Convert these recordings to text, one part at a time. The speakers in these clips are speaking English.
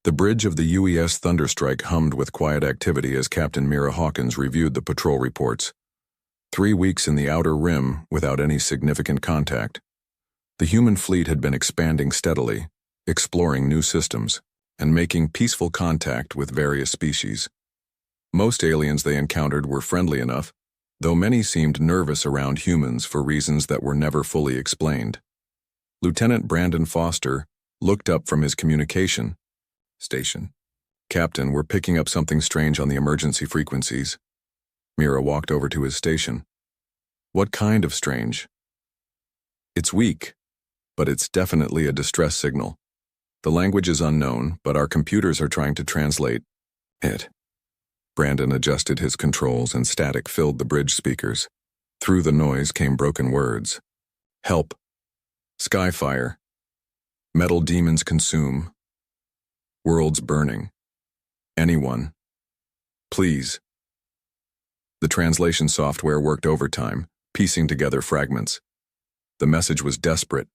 The bridge of the UES Thunderstrike hummed with quiet activity as Captain Mira Hawkins reviewed the patrol reports. 3 weeks in the Outer Rim without any significant contact. The human fleet had been expanding steadily, exploring new systems, and making peaceful contact with various species. Most aliens they encountered were friendly enough, though many seemed nervous around humans for reasons that were never fully explained. Lieutenant Brandon Foster looked up from his communication station. "Captain, we're picking up something strange on the emergency frequencies." Mira walked over to his station. "What kind of strange?" "It's weak, but it's definitely a distress signal. The language is unknown, but our computers are trying to translate it." Brandon adjusted his controls and static filled the bridge speakers. Through the noise came broken words. "Help. Skyfire. Metal demons consume. World's burning. Anyone. Please." The translation software worked overtime, piecing together fragments. The message was desperate,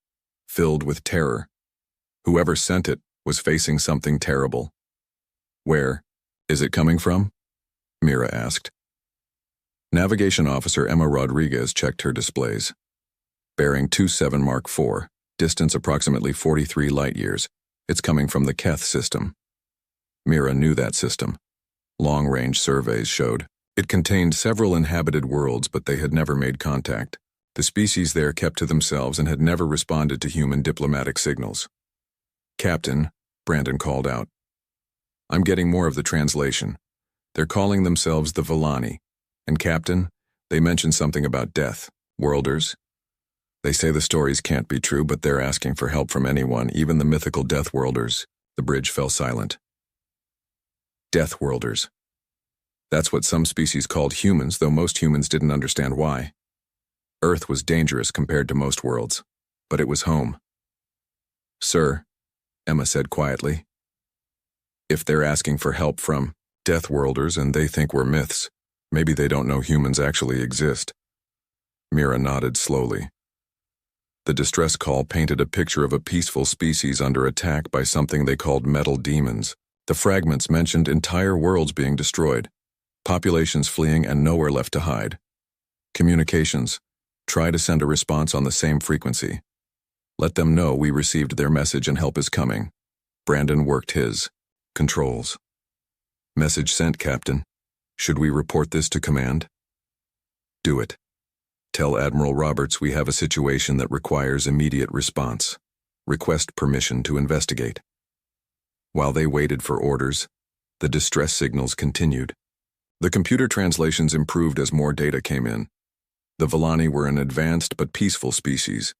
filled with terror. Whoever sent it was facing something terrible. "Where is it coming from?" Mira asked. Navigation Officer Emma Rodriguez checked her displays. "Bearing 27 Mark IV, distance approximately 43 light-years. It's coming from the Keth system." Mira knew that system. Long-range surveys showed. It contained several inhabited worlds, but they had never made contact. The species there kept to themselves and had never responded to human diplomatic signals. "Captain," Brandon called out. "I'm getting more of the translation. They're calling themselves the Villani. And Captain, they mentioned something about death. Worlders. They say the stories can't be true, but they're asking for help from anyone, even the mythical Death Worlders." The bridge fell silent. Death Worlders. That's what some species called humans, though most humans didn't understand why. Earth was dangerous compared to most worlds, but it was home. "Sir," Emma said quietly, "if they're asking for help from Death Worlders and they think we're myths, maybe they don't know humans actually exist." Mira nodded slowly. The distress call painted a picture of a peaceful species under attack by something they called metal demons. The fragments mentioned entire worlds being destroyed, populations fleeing and nowhere left to hide. Communications. Try to send a response on the same frequency. Let them know we received their message and help is coming. Brandon worked his controls. "Message sent, Captain. Should we report this to command?" "Do it. Tell Admiral Roberts we have a situation that requires immediate response. Request permission to investigate." While they waited for orders, the distress signals continued. The computer translations improved as more data came in. The Villani were an advanced but peaceful species.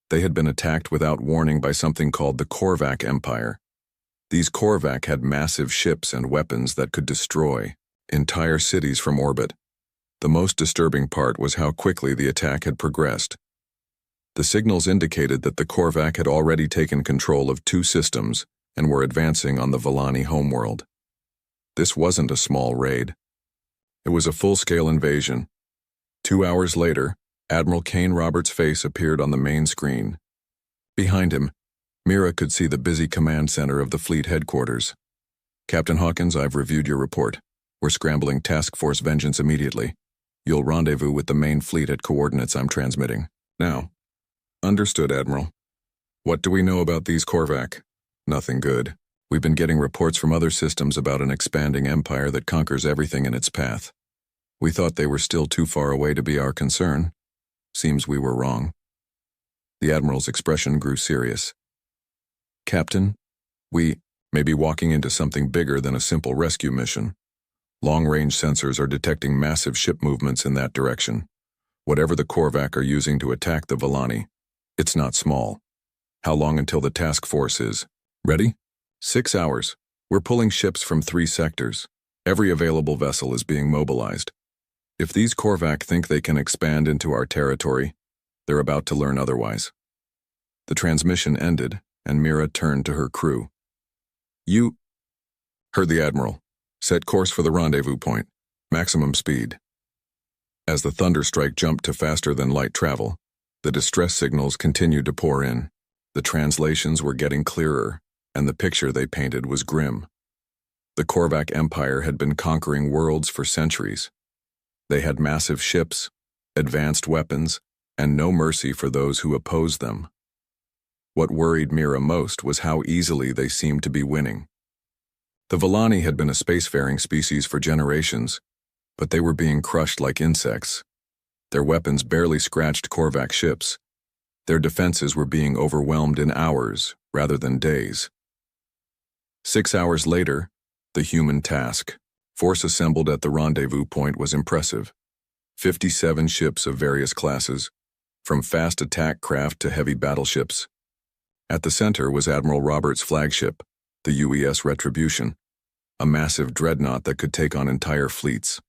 They had been attacked without warning by something called the Korvac Empire. These Korvac had massive ships and weapons that could destroy entire cities from orbit. The most disturbing part was how quickly the attack had progressed. The signals indicated that the Korvac had already taken control of 2 systems and were advancing on the Villani homeworld. This wasn't a small raid. It was a full-scale invasion. 2 hours later, Admiral Kane Roberts' face appeared on the main screen. Behind him, Mira could see the busy command center of the fleet headquarters. "Captain Hawkins, I've reviewed your report. We're scrambling Task Force Vengeance immediately. You'll rendezvous with the main fleet at coordinates I'm transmitting now." "Understood, Admiral. What do we know about these Korvac?" "Nothing good. We've been getting reports from other systems about an expanding empire that conquers everything in its path. We thought they were still too far away to be our concern. Seems we were wrong." The Admiral's expression grew serious. "Captain, we may be walking into something bigger than a simple rescue mission. Long-range sensors are detecting massive ship movements in that direction. Whatever the Korvac are using to attack the Villani, it's not small. How long until the task force is ready?" 6 hours. We're pulling ships from 3 sectors. Every available vessel is being mobilized. If these Korvac think they can expand into our territory, they're about to learn otherwise." The transmission ended, and Mira turned to her crew. "You heard the Admiral. Set course for the rendezvous point. Maximum speed." As the Thunderstrike jumped to faster-than-light travel, the distress signals continued to pour in. The translations were getting clearer, and the picture they painted was grim. The Korvac Empire had been conquering worlds for centuries. They had massive ships, advanced weapons, and no mercy for those who opposed them. What worried Mira most was how easily they seemed to be winning. The Volani had been a spacefaring species for generations, but they were being crushed like insects. Their weapons barely scratched Korvac ships. Their defenses were being overwhelmed in hours rather than days. 6 hours later, the human task force assembled at the rendezvous point was impressive. 57 ships of various classes, from fast attack craft to heavy battleships. At the center was Admiral Roberts' flagship, the UES Retribution, a massive dreadnought that could take on entire fleets.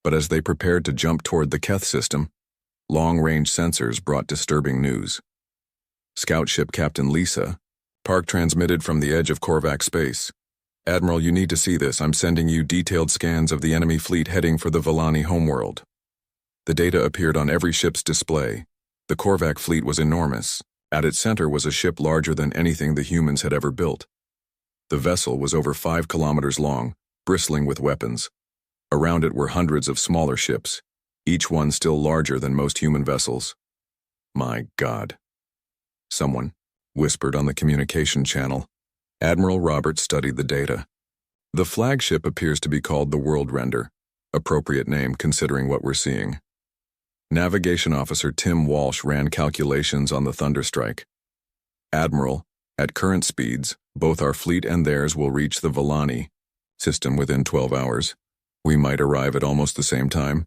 But as they prepared to jump toward the Keth system, long-range sensors brought disturbing news. Scout ship Captain Lisa, Park transmitted from the edge of Korvac space. Admiral, you need to see this. I'm sending you detailed scans of the enemy fleet heading for the Volani homeworld. The data appeared on every ship's display. The Korvac fleet was enormous. At its center was a ship larger than anything the humans had ever built. The vessel was over 5 kilometers long, bristling with weapons. Around it were hundreds of smaller ships, each one still larger than most human vessels. My God. Someone whispered on the communication channel. Admiral Roberts studied the data. The flagship appears to be called the World Render, appropriate name considering what we're seeing. Navigation Officer Tim Walsh ran calculations on the Thunderstrike. Admiral, at current speeds, both our fleet and theirs will reach the Volani system within 12 hours. We might arrive at almost the same time.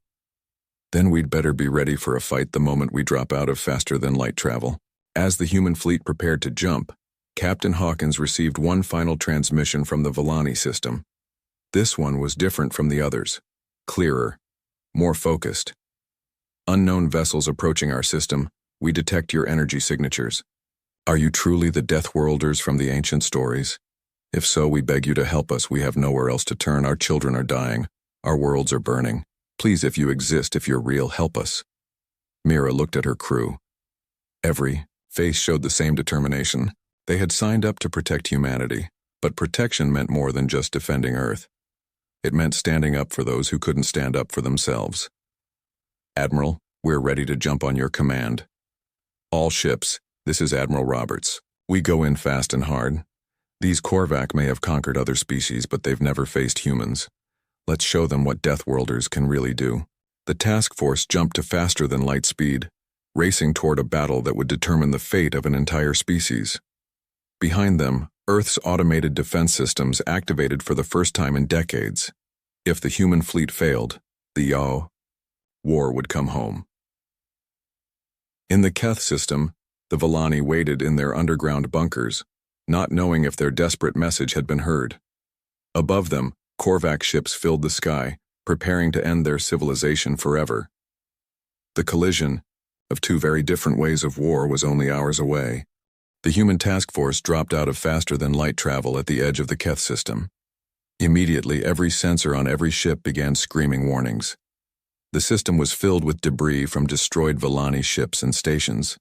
Then we'd better be ready for a fight the moment we drop out of faster-than-light travel. As the human fleet prepared to jump, Captain Hawkins received one final transmission from the Volani system. This one was different from the others, clearer, more focused. Unknown vessels approaching our system, we detect your energy signatures. Are you truly the Deathworlders from the ancient stories? If so, we beg you to help us. We have nowhere else to turn. Our children are dying. Our worlds are burning. Please, if you exist, if you're real, help us. Mira looked at her crew. Every face showed the same determination. They had signed up to protect humanity, but protection meant more than just defending Earth. It meant standing up for those who couldn't stand up for themselves. Admiral, we're ready to jump on your command. All ships, this is Admiral Roberts. We go in fast and hard. These Korvac may have conquered other species, but they've never faced humans. Let's show them what Deathworlders can really do. The task force jumped to faster than light speed, racing toward a battle that would determine the fate of an entire species. Behind them, Earth's automated defense systems activated for the first time in decades. If the human fleet failed, the war would come home. In the Keth system, the Volani waited in their underground bunkers, not knowing if their desperate message had been heard. Above them, Korvac ships filled the sky, preparing to end their civilization forever. The collision of two very different ways of war was only hours away. The human task force dropped out of faster-than-light travel at the edge of the Keth system. Immediately, every sensor on every ship began screaming warnings. The system was filled with debris from destroyed Volani ships and stations.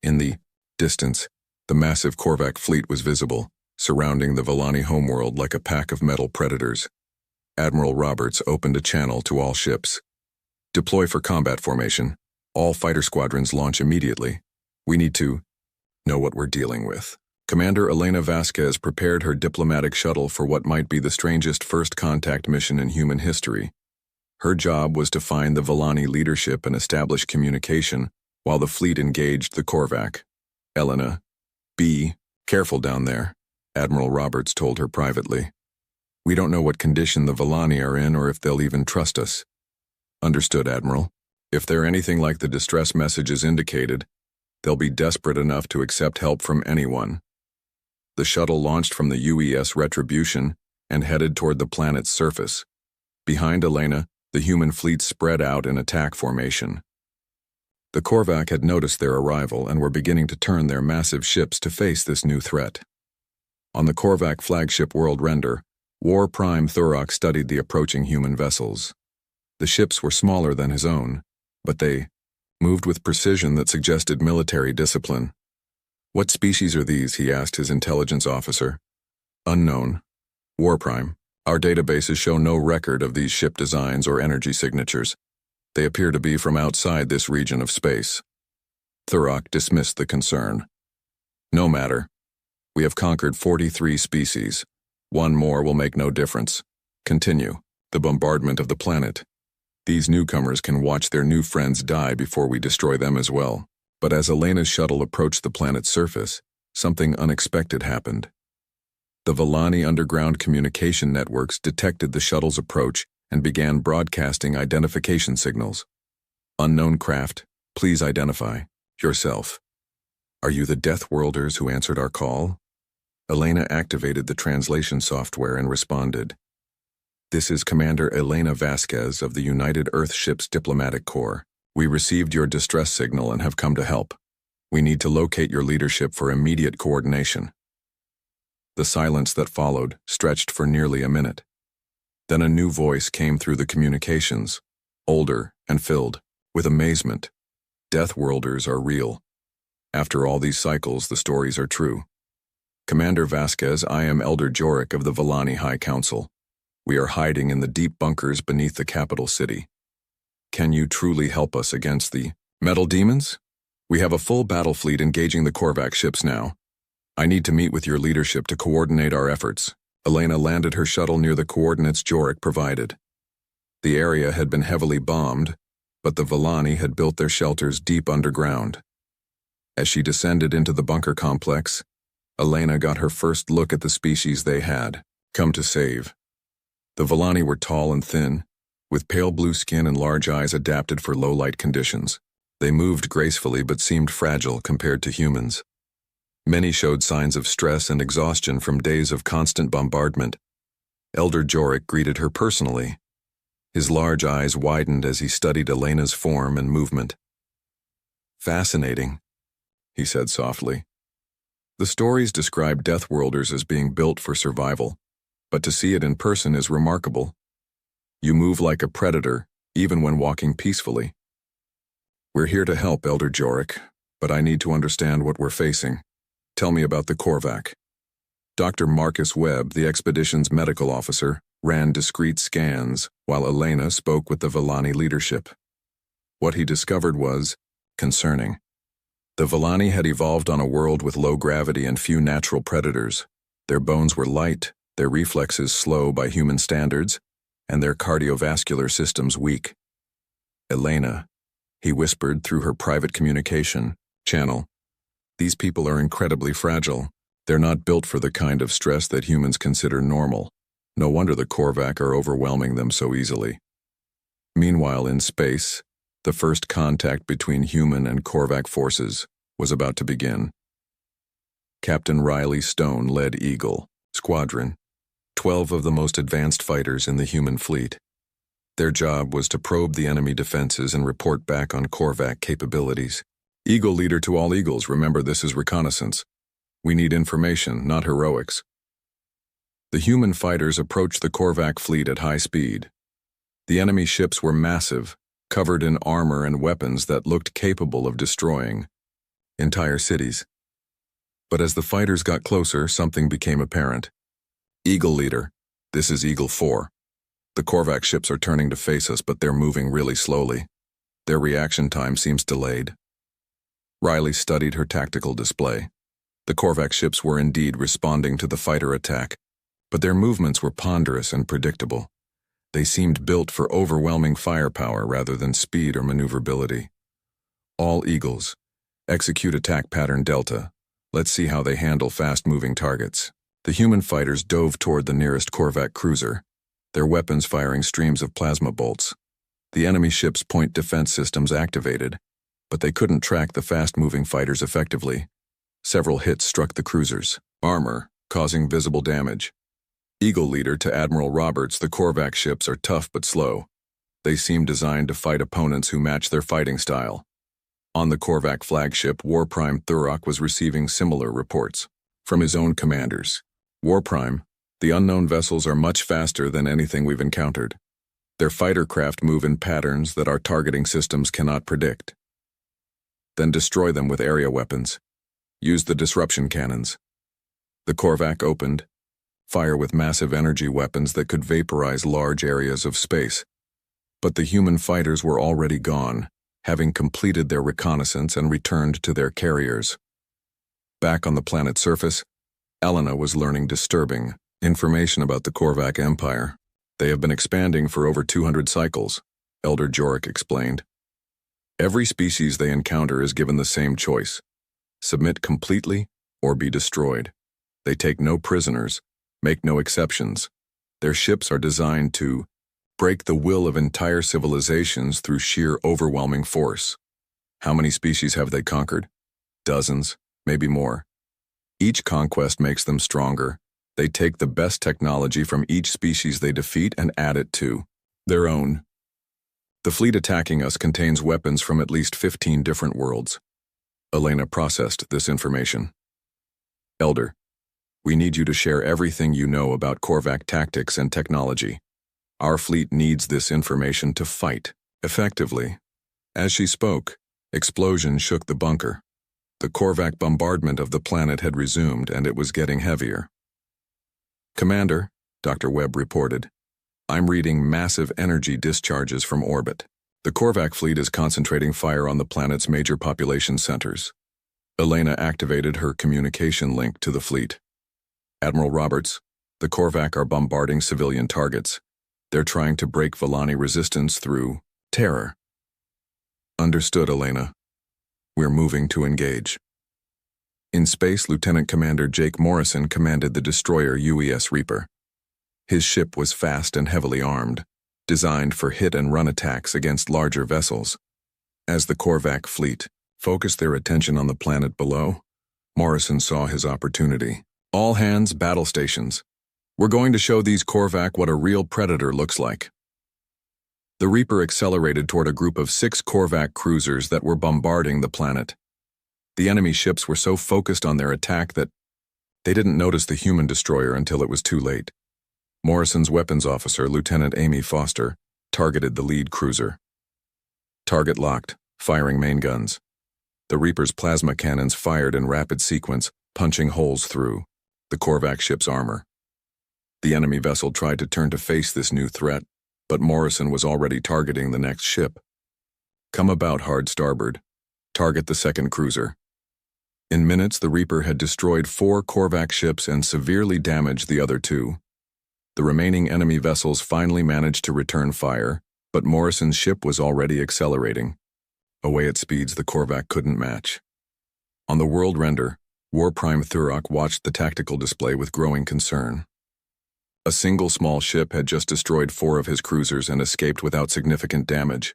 In the distance, the massive Korvac fleet was visible, surrounding the Volani homeworld like a pack of metal predators. Admiral Roberts opened a channel to all ships. Deploy for combat formation. All fighter squadrons launch immediately. We need to know what we're dealing with. Commander Elena Vasquez prepared her diplomatic shuttle for what might be the strangest first contact mission in human history. Her job was to find the Volani leadership and establish communication while the fleet engaged the Korvac. Elena, be careful down there, Admiral Roberts told her privately. We don't know what condition the Volani are in or if they'll even trust us. Understood, Admiral. If they're anything like the distress messages indicated, they'll be desperate enough to accept help from anyone. The shuttle launched from the UES Retribution and headed toward the planet's surface. Behind Elena, the human fleet spread out in attack formation. The Korvac had noticed their arrival and were beginning to turn their massive ships to face this new threat. On the Korvac flagship World Render, War Prime Thurok studied the approaching human vessels. The ships were smaller than his own, but they moved with precision that suggested military discipline. What species are these? He asked his intelligence officer. Unknown. Warprime. Our databases show no record of these ship designs or energy signatures. They appear to be from outside this region of space. Thurok dismissed the concern. No matter. We have conquered 43 species. One more will make no difference. Continue. The bombardment of the planet. These newcomers can watch their new friends die before we destroy them as well. But as Elena's shuttle approached the planet's surface, something unexpected happened. The Villani underground communication networks detected the shuttle's approach and began broadcasting identification signals. Unknown craft, please identify yourself. Are you the Death Worlders who answered our call? Elena activated the translation software and responded. This is Commander Elena Vasquez of the United Earthships Diplomatic Corps. We received your distress signal and have come to help. We need to locate your leadership for immediate coordination. The silence that followed stretched for nearly a minute. Then a new voice came through the communications, older and filled with amazement. Death Worlders are real. After all these cycles, the stories are true. Commander Vasquez, I am Elder Jorik of the Villani High Council. We are hiding in the deep bunkers beneath the capital city. Can you truly help us against the metal demons? We have a full battle fleet engaging the Korvax ships now. I need to meet with your leadership to coordinate our efforts. Elena landed her shuttle near the coordinates Jorik provided. The area had been heavily bombed, but the Villani had built their shelters deep underground. As she descended into the bunker complex, Elena got her first look at the species they had come to save. The Villani were tall and thin, with pale blue skin and large eyes adapted for low-light conditions. They moved gracefully but seemed fragile compared to humans. Many showed signs of stress and exhaustion from days of constant bombardment. Elder Jorik greeted her personally. His large eyes widened as he studied Elena's form and movement. Fascinating, he said softly. The stories describe Death Worlders as being built for survival, but to see it in person is remarkable. You move like a predator, even when walking peacefully. We're here to help, Elder Jorik, but I need to understand what we're facing. Tell me about the Korvac. Dr. Marcus Webb, the expedition's medical officer, ran discreet scans while Elena spoke with the Villani leadership. What he discovered was concerning. The Villani had evolved on a world with low gravity and few natural predators. Their bones were light, their reflexes slow by human standards, and their cardiovascular systems weak. Elena, he whispered through her private communication channel, these people are incredibly fragile. They're not built for the kind of stress that humans consider normal. No wonder the Korvac are overwhelming them so easily. Meanwhile, in space, the first contact between human and Korvac forces was about to begin. Captain Riley Stone led Eagle Squadron, 12 of the most advanced fighters in the human fleet. Their job was to probe the enemy defenses and report back on Korvac capabilities. Eagle leader to all Eagles, remember this is reconnaissance. We need information, not heroics. The human fighters approached the Korvac fleet at high speed. The enemy ships were massive, covered in armor and weapons that looked capable of destroying entire cities. But as the fighters got closer, something became apparent. Eagle leader, this is Eagle 4. The Korvac ships are turning to face us, but they're moving really slowly. Their reaction time seems delayed. Riley studied her tactical display. The Korvac ships were indeed responding to the fighter attack, but their movements were ponderous and predictable. They seemed built for overwhelming firepower rather than speed or maneuverability. All Eagles, execute attack pattern Delta. Let's see how they handle fast-moving targets. The human fighters dove toward the nearest Korvac cruiser, their weapons firing streams of plasma bolts. The enemy ship's point defense systems activated, but they couldn't track the fast-moving fighters effectively. Several hits struck the cruiser's armor, causing visible damage. Eagle leader to Admiral Roberts, the Korvac ships are tough but slow. They seem designed to fight opponents who match their fighting style. On the Korvac flagship, Warprime Thurok was receiving similar reports from his own commanders. Warprime, the unknown vessels are much faster than anything we've encountered. Their fighter craft move in patterns that our targeting systems cannot predict. Then destroy them with area weapons. Use the disruption cannons. The Korvac opened. Fire with massive energy weapons that could vaporize large areas of space. But the human fighters were already gone, having completed their reconnaissance and returned to their carriers. Back on the planet's surface, Elena was learning disturbing information about the Korvac Empire. They have been expanding for over 200 cycles, Elder Jorek explained. Every species they encounter is given the same choice: submit completely or be destroyed. They take no prisoners, make no exceptions. Their ships are designed to break the will of entire civilizations through sheer overwhelming force. How many species have they conquered? Dozens, maybe more. Each conquest makes them stronger. They take the best technology from each species they defeat and add it to their own. The fleet attacking us contains weapons from at least 15 different worlds. Elena processed this information. Elder, we need you to share everything you know about Korvac tactics and technology. Our fleet needs this information to fight effectively. As she spoke, explosions shook the bunker. The Korvac bombardment of the planet had resumed, and it was getting heavier. Commander, Dr. Webb reported, I'm reading massive energy discharges from orbit. The Korvac fleet is concentrating fire on the planet's major population centers. Elena activated her communication link to the fleet. Admiral Roberts, the Korvac are bombarding civilian targets. They're trying to break Villani resistance through terror. Understood, Elena. We're moving to engage. In space, Lieutenant Commander Jake Morrison commanded the destroyer UES Reaper. His ship was fast and heavily armed, designed for hit-and-run attacks against larger vessels. As the Korvac fleet focused their attention on the planet below, Morrison saw his opportunity. All hands, battle stations. We're going to show these Korvac what a real predator looks like. The Reaper accelerated toward a group of 6 Korvac cruisers that were bombarding the planet. The enemy ships were so focused on their attack that they didn't notice the human destroyer until it was too late. Morrison's weapons officer, Lieutenant Amy Foster, targeted the lead cruiser. Target locked, firing main guns. The Reaper's plasma cannons fired in rapid sequence, punching holes through the Korvac ship's armor. The enemy vessel tried to turn to face this new threat, but Morrison was already targeting the next ship. Come about hard starboard. Target the second cruiser. In minutes, the Reaper had destroyed 4 Korvac ships and severely damaged the other 2. The remaining enemy vessels finally managed to return fire, but Morrison's ship was already accelerating, away at speeds the Korvac couldn't match. On the world render, War Prime Thurok watched the tactical display with growing concern. A single small ship had just destroyed 4 of his cruisers and escaped without significant damage.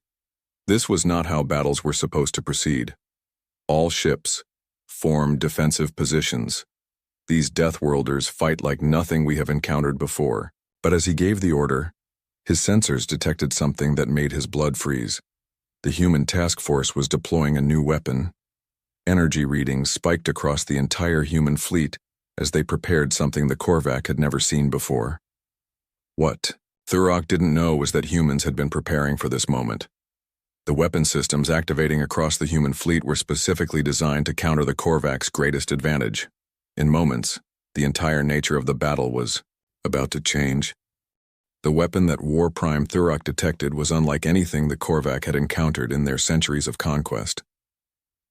This was not how battles were supposed to proceed. All ships form defensive positions. These Deathworlders fight like nothing we have encountered before. But as he gave the order, his sensors detected something that made his blood freeze. The human task force was deploying a new weapon. Energy readings spiked across the entire human fleet as they prepared something the Korvac had never seen before. What Thurok didn't know was that humans had been preparing for this moment. The weapon systems activating across the human fleet were specifically designed to counter the Korvac's greatest advantage. In moments, the entire nature of the battle was about to change. The weapon that War Prime Thurok detected was unlike anything the Korvac had encountered in their centuries of conquest.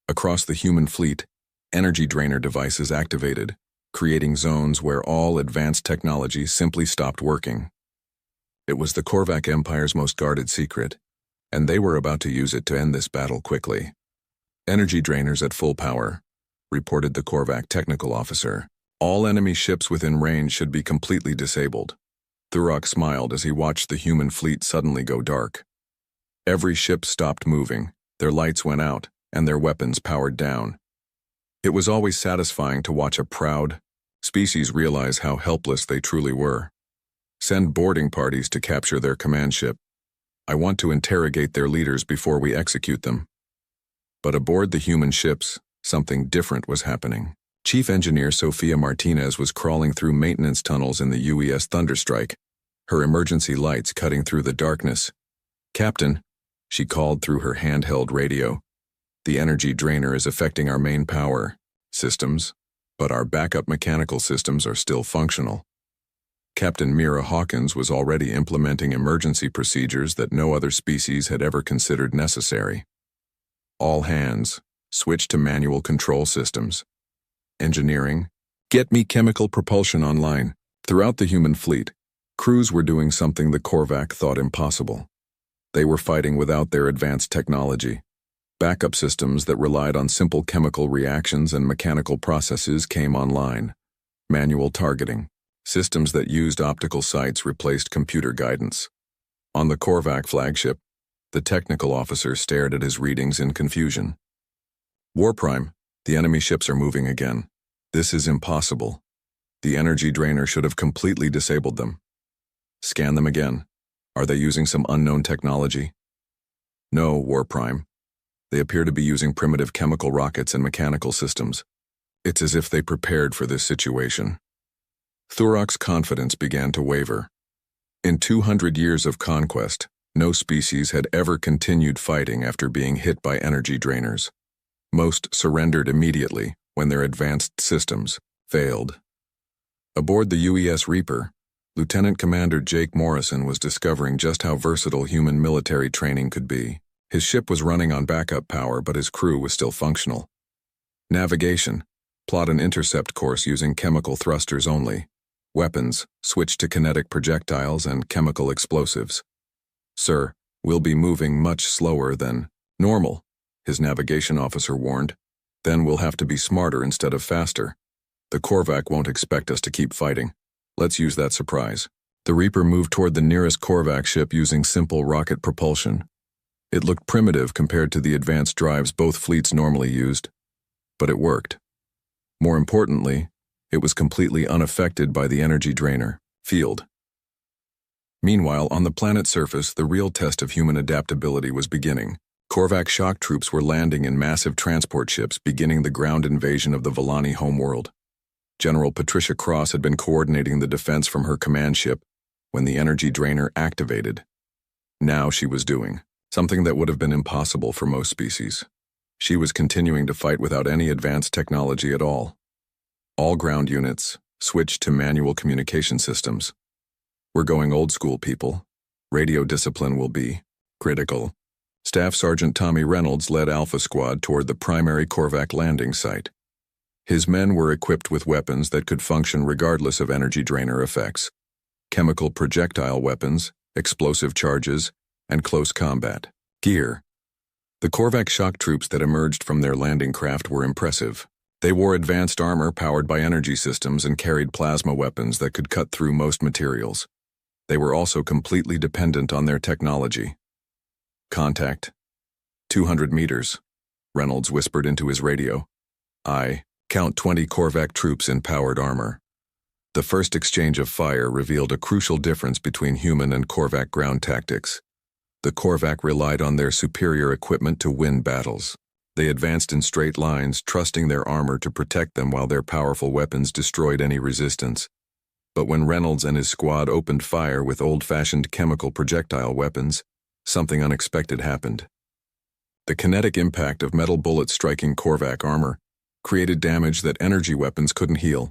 Across the human fleet, energy drainer devices activated, creating zones where all advanced technology simply stopped working. It was the Korvac Empire's most guarded secret, and they were about to use it to end this battle quickly. Energy drainers at full power, reported the Korvac technical officer. All enemy ships within range should be completely disabled. Thurok smiled as he watched the human fleet suddenly go dark. Every ship stopped moving, their lights went out, and their weapons powered down. It was always satisfying to watch a proud species realize how helpless they truly were. Send boarding parties to capture their command ship. I want to interrogate their leaders before we execute them. But aboard the human ships, something different was happening. Chief Engineer Sofia Martinez was crawling through maintenance tunnels in the UES Thunderstrike, her emergency lights cutting through the darkness. Captain, she called through her handheld radio. The energy drainer is affecting our main power systems, but our backup mechanical systems are still functional. Captain Mira Hawkins was already implementing emergency procedures that no other species had ever considered necessary. All hands, switch to manual control systems. Engineering, get me chemical propulsion online. Throughout the human fleet, crews were doing something the Korvac thought impossible. They were fighting without their advanced technology. Backup systems that relied on simple chemical reactions and mechanical processes came online. Manual targeting. Systems that used optical sights replaced computer guidance. On the Korvac flagship, the technical officer stared at his readings in confusion. Warprime, the enemy ships are moving again. This is impossible. The energy drainer should have completely disabled them. Scan them again. Are they using some unknown technology? No, Warprime. They appear to be using primitive chemical rockets and mechanical systems. It's as if they prepared for this situation. Thurok's confidence began to waver. In 200 years of conquest, no species had ever continued fighting after being hit by energy drainers. Most surrendered immediately when their advanced systems failed. Aboard the UES Reaper, Lieutenant Commander Jake Morrison was discovering just how versatile human military training could be. His ship was running on backup power, but his crew was still functional. Navigation, plot an intercept course using chemical thrusters only. Weapons, switch to kinetic projectiles and chemical explosives. Sir, we'll be moving much slower than normal, his navigation officer warned. Then we'll have to be smarter instead of faster. The Korvac won't expect us to keep fighting. Let's use that surprise. The Reaper moved toward the nearest Korvac ship using simple rocket propulsion. It looked primitive compared to the advanced drives both fleets normally used, but it worked. More importantly, it was completely unaffected by the energy drainer field. Meanwhile, on the planet's surface, the real test of human adaptability was beginning. Korvac shock troops were landing in massive transport ships, beginning the ground invasion of the Villani homeworld. General Patricia Cross had been coordinating the defense from her command ship when the energy drainer activated. Now she was doing something that would have been impossible for most species. She was continuing to fight without any advanced technology at all. All ground units switched to manual communication systems. We're going old school, people. Radio discipline will be critical. Staff Sergeant Tommy Reynolds led Alpha Squad toward the primary Korvac landing site. His men were equipped with weapons that could function regardless of energy drainer effects. Chemical projectile weapons, explosive charges, and close combat gear. The Korvac shock troops that emerged from their landing craft were impressive. They wore advanced armor powered by energy systems and carried plasma weapons that could cut through most materials. They were also completely dependent on their technology. Contact. 200 meters, Reynolds whispered into his radio. Count 20 Korvac troops in powered armor. The first exchange of fire revealed a crucial difference between human and Korvac ground tactics. The Korvac relied on their superior equipment to win battles. They advanced in straight lines, trusting their armor to protect them while their powerful weapons destroyed any resistance. But when Reynolds and his squad opened fire with old-fashioned chemical projectile weapons, something unexpected happened. The kinetic impact of metal bullets striking Korvac armor created damage that energy weapons couldn't heal.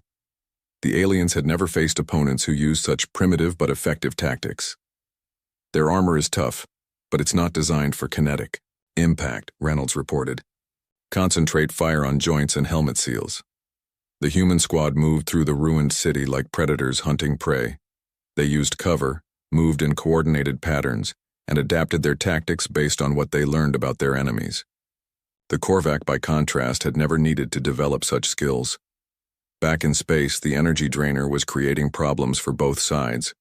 The aliens had never faced opponents who used such primitive but effective tactics. Their armor is tough, but it's not designed for kinetic impact, Reynolds reported. Concentrate fire on joints and helmet seals. The human squad moved through the ruined city like predators hunting prey. They used cover, moved in coordinated patterns, and adapted their tactics based on what they learned about their enemies. The Korvac, by contrast, had never needed to develop such skills. Back in space, the energy drainer was creating problems for both sides.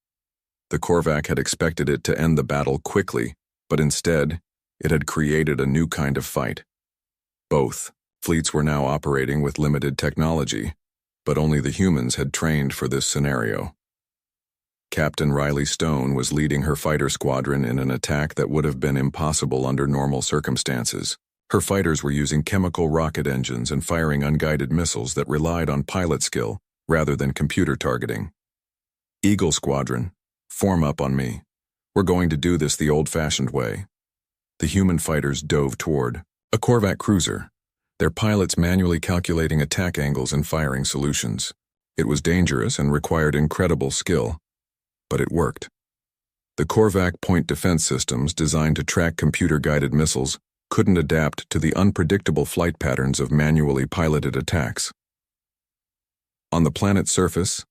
The Korvac had expected it to end the battle quickly, but instead, it had created a new kind of fight. Both fleets were now operating with limited technology, but only the humans had trained for this scenario. Captain Riley Stone was leading her fighter squadron in an attack that would have been impossible under normal circumstances. Her fighters were using chemical rocket engines and firing unguided missiles that relied on pilot skill rather than computer targeting. Eagle Squadron, form up on me. We're going to do this the old-fashioned way. The human fighters dove toward a Korvac cruiser. their pilots manually calculating attack angles and firing solutions. It was dangerous and required incredible skill, but it worked. The Korvac point defense systems designed to track computer-guided missiles couldn't adapt to the unpredictable flight patterns of manually piloted attacks. On the planet's surface,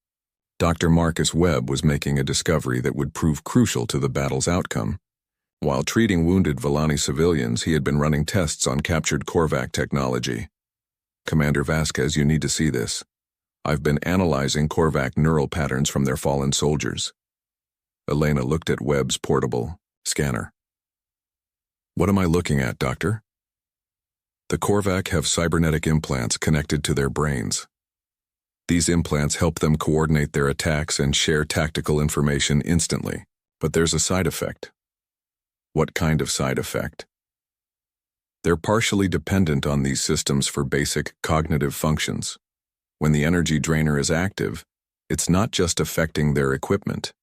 Dr. Marcus Webb was making a discovery that would prove crucial to the battle's outcome. While treating wounded Volani civilians, he had been running tests on captured Korvac technology. "Commander Vasquez, you need to see this. I've been analyzing Korvac neural patterns from their fallen soldiers." Elena looked at Webb's portable scanner. "What am I looking at, Doctor?" "The Korvac have cybernetic implants connected to their brains. These implants help them coordinate their attacks and share tactical information instantly. But there's a side effect." "What kind of side effect?" "They're partially dependent on these systems for basic cognitive functions. When the energy drainer is active, it's not just affecting their equipment.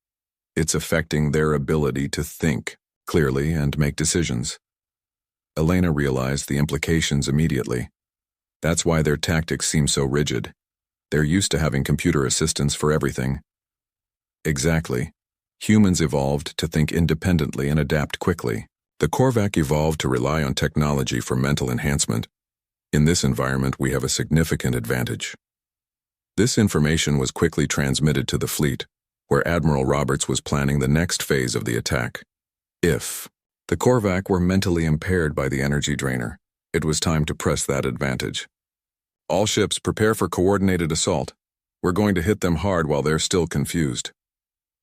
It's affecting their ability to think clearly and make decisions." Elena realized the implications immediately. That's why their tactics seem so rigid. They're used to having computer assistance for everything. Exactly. Humans evolved to think independently and adapt quickly. The Korvac evolved to rely on technology for mental enhancement. In this environment, we have a significant advantage. This information was quickly transmitted to the fleet, where Admiral Roberts was planning the next phase of the attack. If the Korvac were mentally impaired by the energy drainer, it was time to press that advantage. "All ships prepare for coordinated assault. We're going to hit them hard while they're still confused."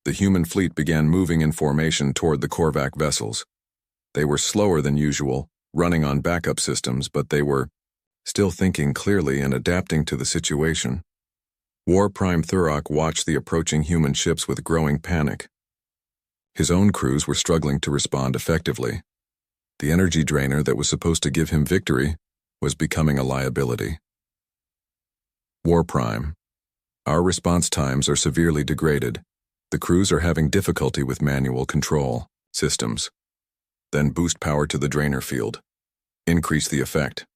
The human fleet began moving in formation toward the Korvac vessels. They were slower than usual, running on backup systems, but they were still thinking clearly and adapting to the situation. War Prime Thurok watched the approaching human ships with growing panic. His own crews were struggling to respond effectively. The energy drainer that was supposed to give him victory was becoming a liability. "War Prime, our response times are severely degraded. The crews are having difficulty with manual control systems. Then boost power to the drainer field. Increase the effect."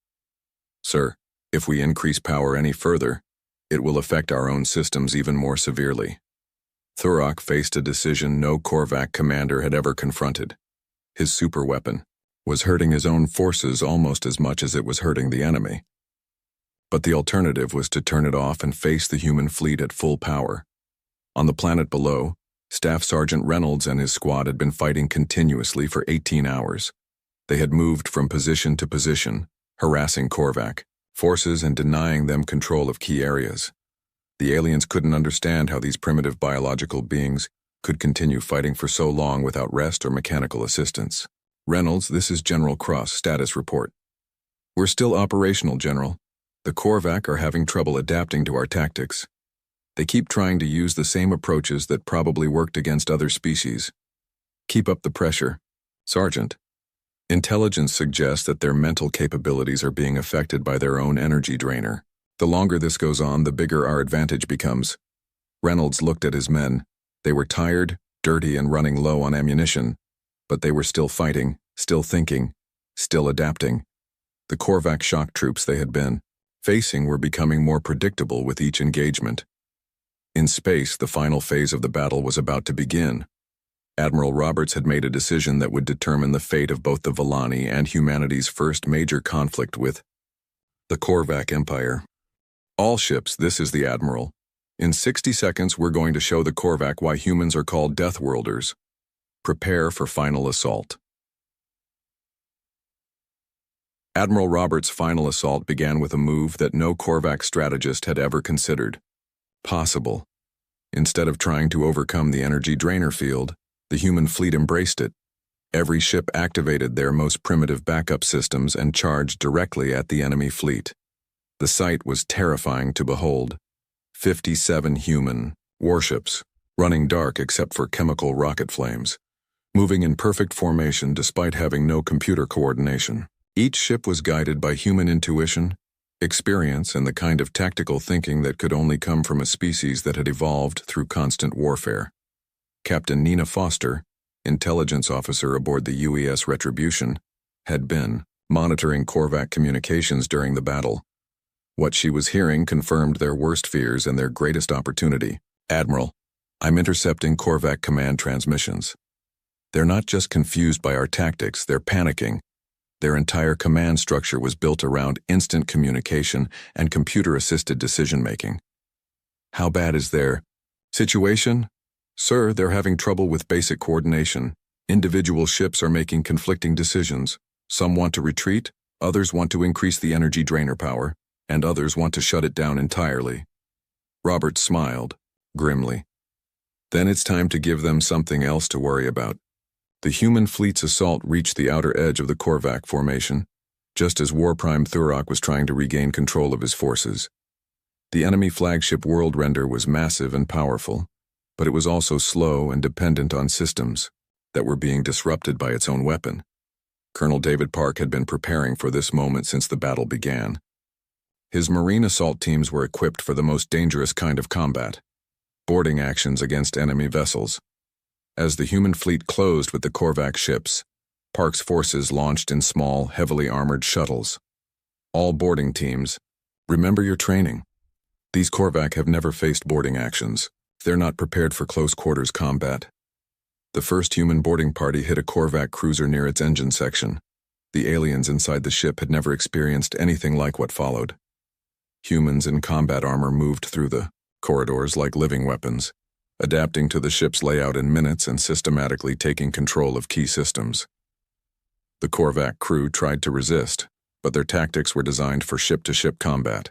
"Sir, if we increase power any further, it will affect our own systems even more severely." Thurok faced a decision no Korvac commander had ever confronted. His superweapon was hurting his own forces almost as much as it was hurting the enemy. But the alternative was to turn it off and face the human fleet at full power. On the planet below, Staff Sergeant Reynolds and his squad had been fighting continuously for 18 hours. They had moved from position to position, harassing Korvac forces and denying them control of key areas. The aliens couldn't understand how these primitive biological beings could continue fighting for so long without rest or mechanical assistance. "Reynolds, this is General Cross, status report." "We're still operational, General. The Korvac are having trouble adapting to our tactics. They keep trying to use the same approaches that probably worked against other species. Keep up the pressure." "Sergeant, intelligence suggests that their mental capabilities are being affected by their own energy drainer. The longer this goes on, the bigger our advantage becomes." Reynolds looked at his men. They were tired, dirty, and running low on ammunition, but they were still fighting, still thinking, still adapting. The Korvac shock troops they had been facing were becoming more predictable with each engagement. In space, the final phase of the battle was about to begin. Admiral Roberts had made a decision that would determine the fate of both the Volani and humanity's first major conflict with the Korvac Empire. "All ships, this is the Admiral. In 60 seconds, we're going to show the Korvac why humans are called Deathworlders. Prepare for final assault." Admiral Roberts' final assault began with a move that no Korvac strategist had ever considered possible. Instead of trying to overcome the energy drainer field, the human fleet embraced it. Every ship activated their most primitive backup systems and charged directly at the enemy fleet. The sight was terrifying to behold. 57 human warships, running dark except for chemical rocket flames, moving in perfect formation despite having no computer coordination. Each ship was guided by human intuition, experience, and the kind of tactical thinking that could only come from a species that had evolved through constant warfare. Captain Nina Foster, intelligence officer aboard the UES Retribution, had been monitoring Korvac communications during the battle. What she was hearing confirmed their worst fears and their greatest opportunity. "Admiral, I'm intercepting Korvac command transmissions. They're not just confused by our tactics, they're panicking. Their entire command structure was built around instant communication and computer-assisted decision-making." "How bad is their situation?" "Sir, they're having trouble with basic coordination. Individual ships are making conflicting decisions. Some want to retreat, others want to increase the energy drainer power, and others want to shut it down entirely." Roberts smiled, grimly. "Then it's time to give them something else to worry about." The human fleet's assault reached the outer edge of the Korvac formation, just as War Prime Thurok was trying to regain control of his forces. The enemy flagship World Render was massive and powerful, but it was also slow and dependent on systems that were being disrupted by its own weapon. Colonel David Park had been preparing for this moment since the battle began. His Marine assault teams were equipped for the most dangerous kind of combat: boarding actions against enemy vessels. As the human fleet closed with the Korvac ships, Park's forces launched in small, heavily armored shuttles. All boarding teams, remember your training. These Korvac have never faced boarding actions. They're not prepared for close-quarters combat. The first human boarding party hit a Korvac cruiser near its engine section. The aliens inside the ship had never experienced anything like what followed. Humans in combat armor moved through the corridors like living weapons, adapting to the ship's layout in minutes and systematically taking control of key systems. The Korvac crew tried to resist, but their tactics were designed for ship-to-ship combat,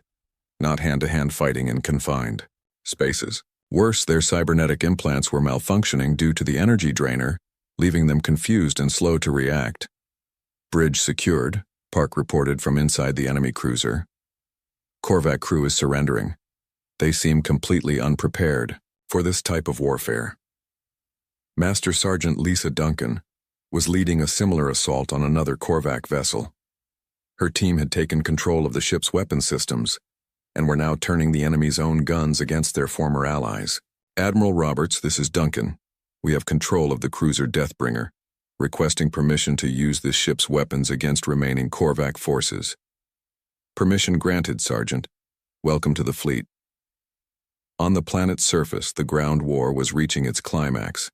not hand-to-hand fighting in confined spaces. Worse, their cybernetic implants were malfunctioning due to the energy drainer, leaving them confused and slow to react. "Bridge secured," Park reported from inside the enemy cruiser. "Korvac crew is surrendering. They seem completely unprepared for this type of warfare." Master Sergeant Lisa Duncan was leading a similar assault on another Korvac vessel. Her team had taken control of the ship's weapon systems and were now turning the enemy's own guns against their former allies. "Admiral Roberts, this is Duncan. We have control of the cruiser Deathbringer, requesting permission to use this ship's weapons against remaining Korvac forces." "Permission granted, Sergeant. Welcome to the fleet." On the planet's surface, the ground war was reaching its climax.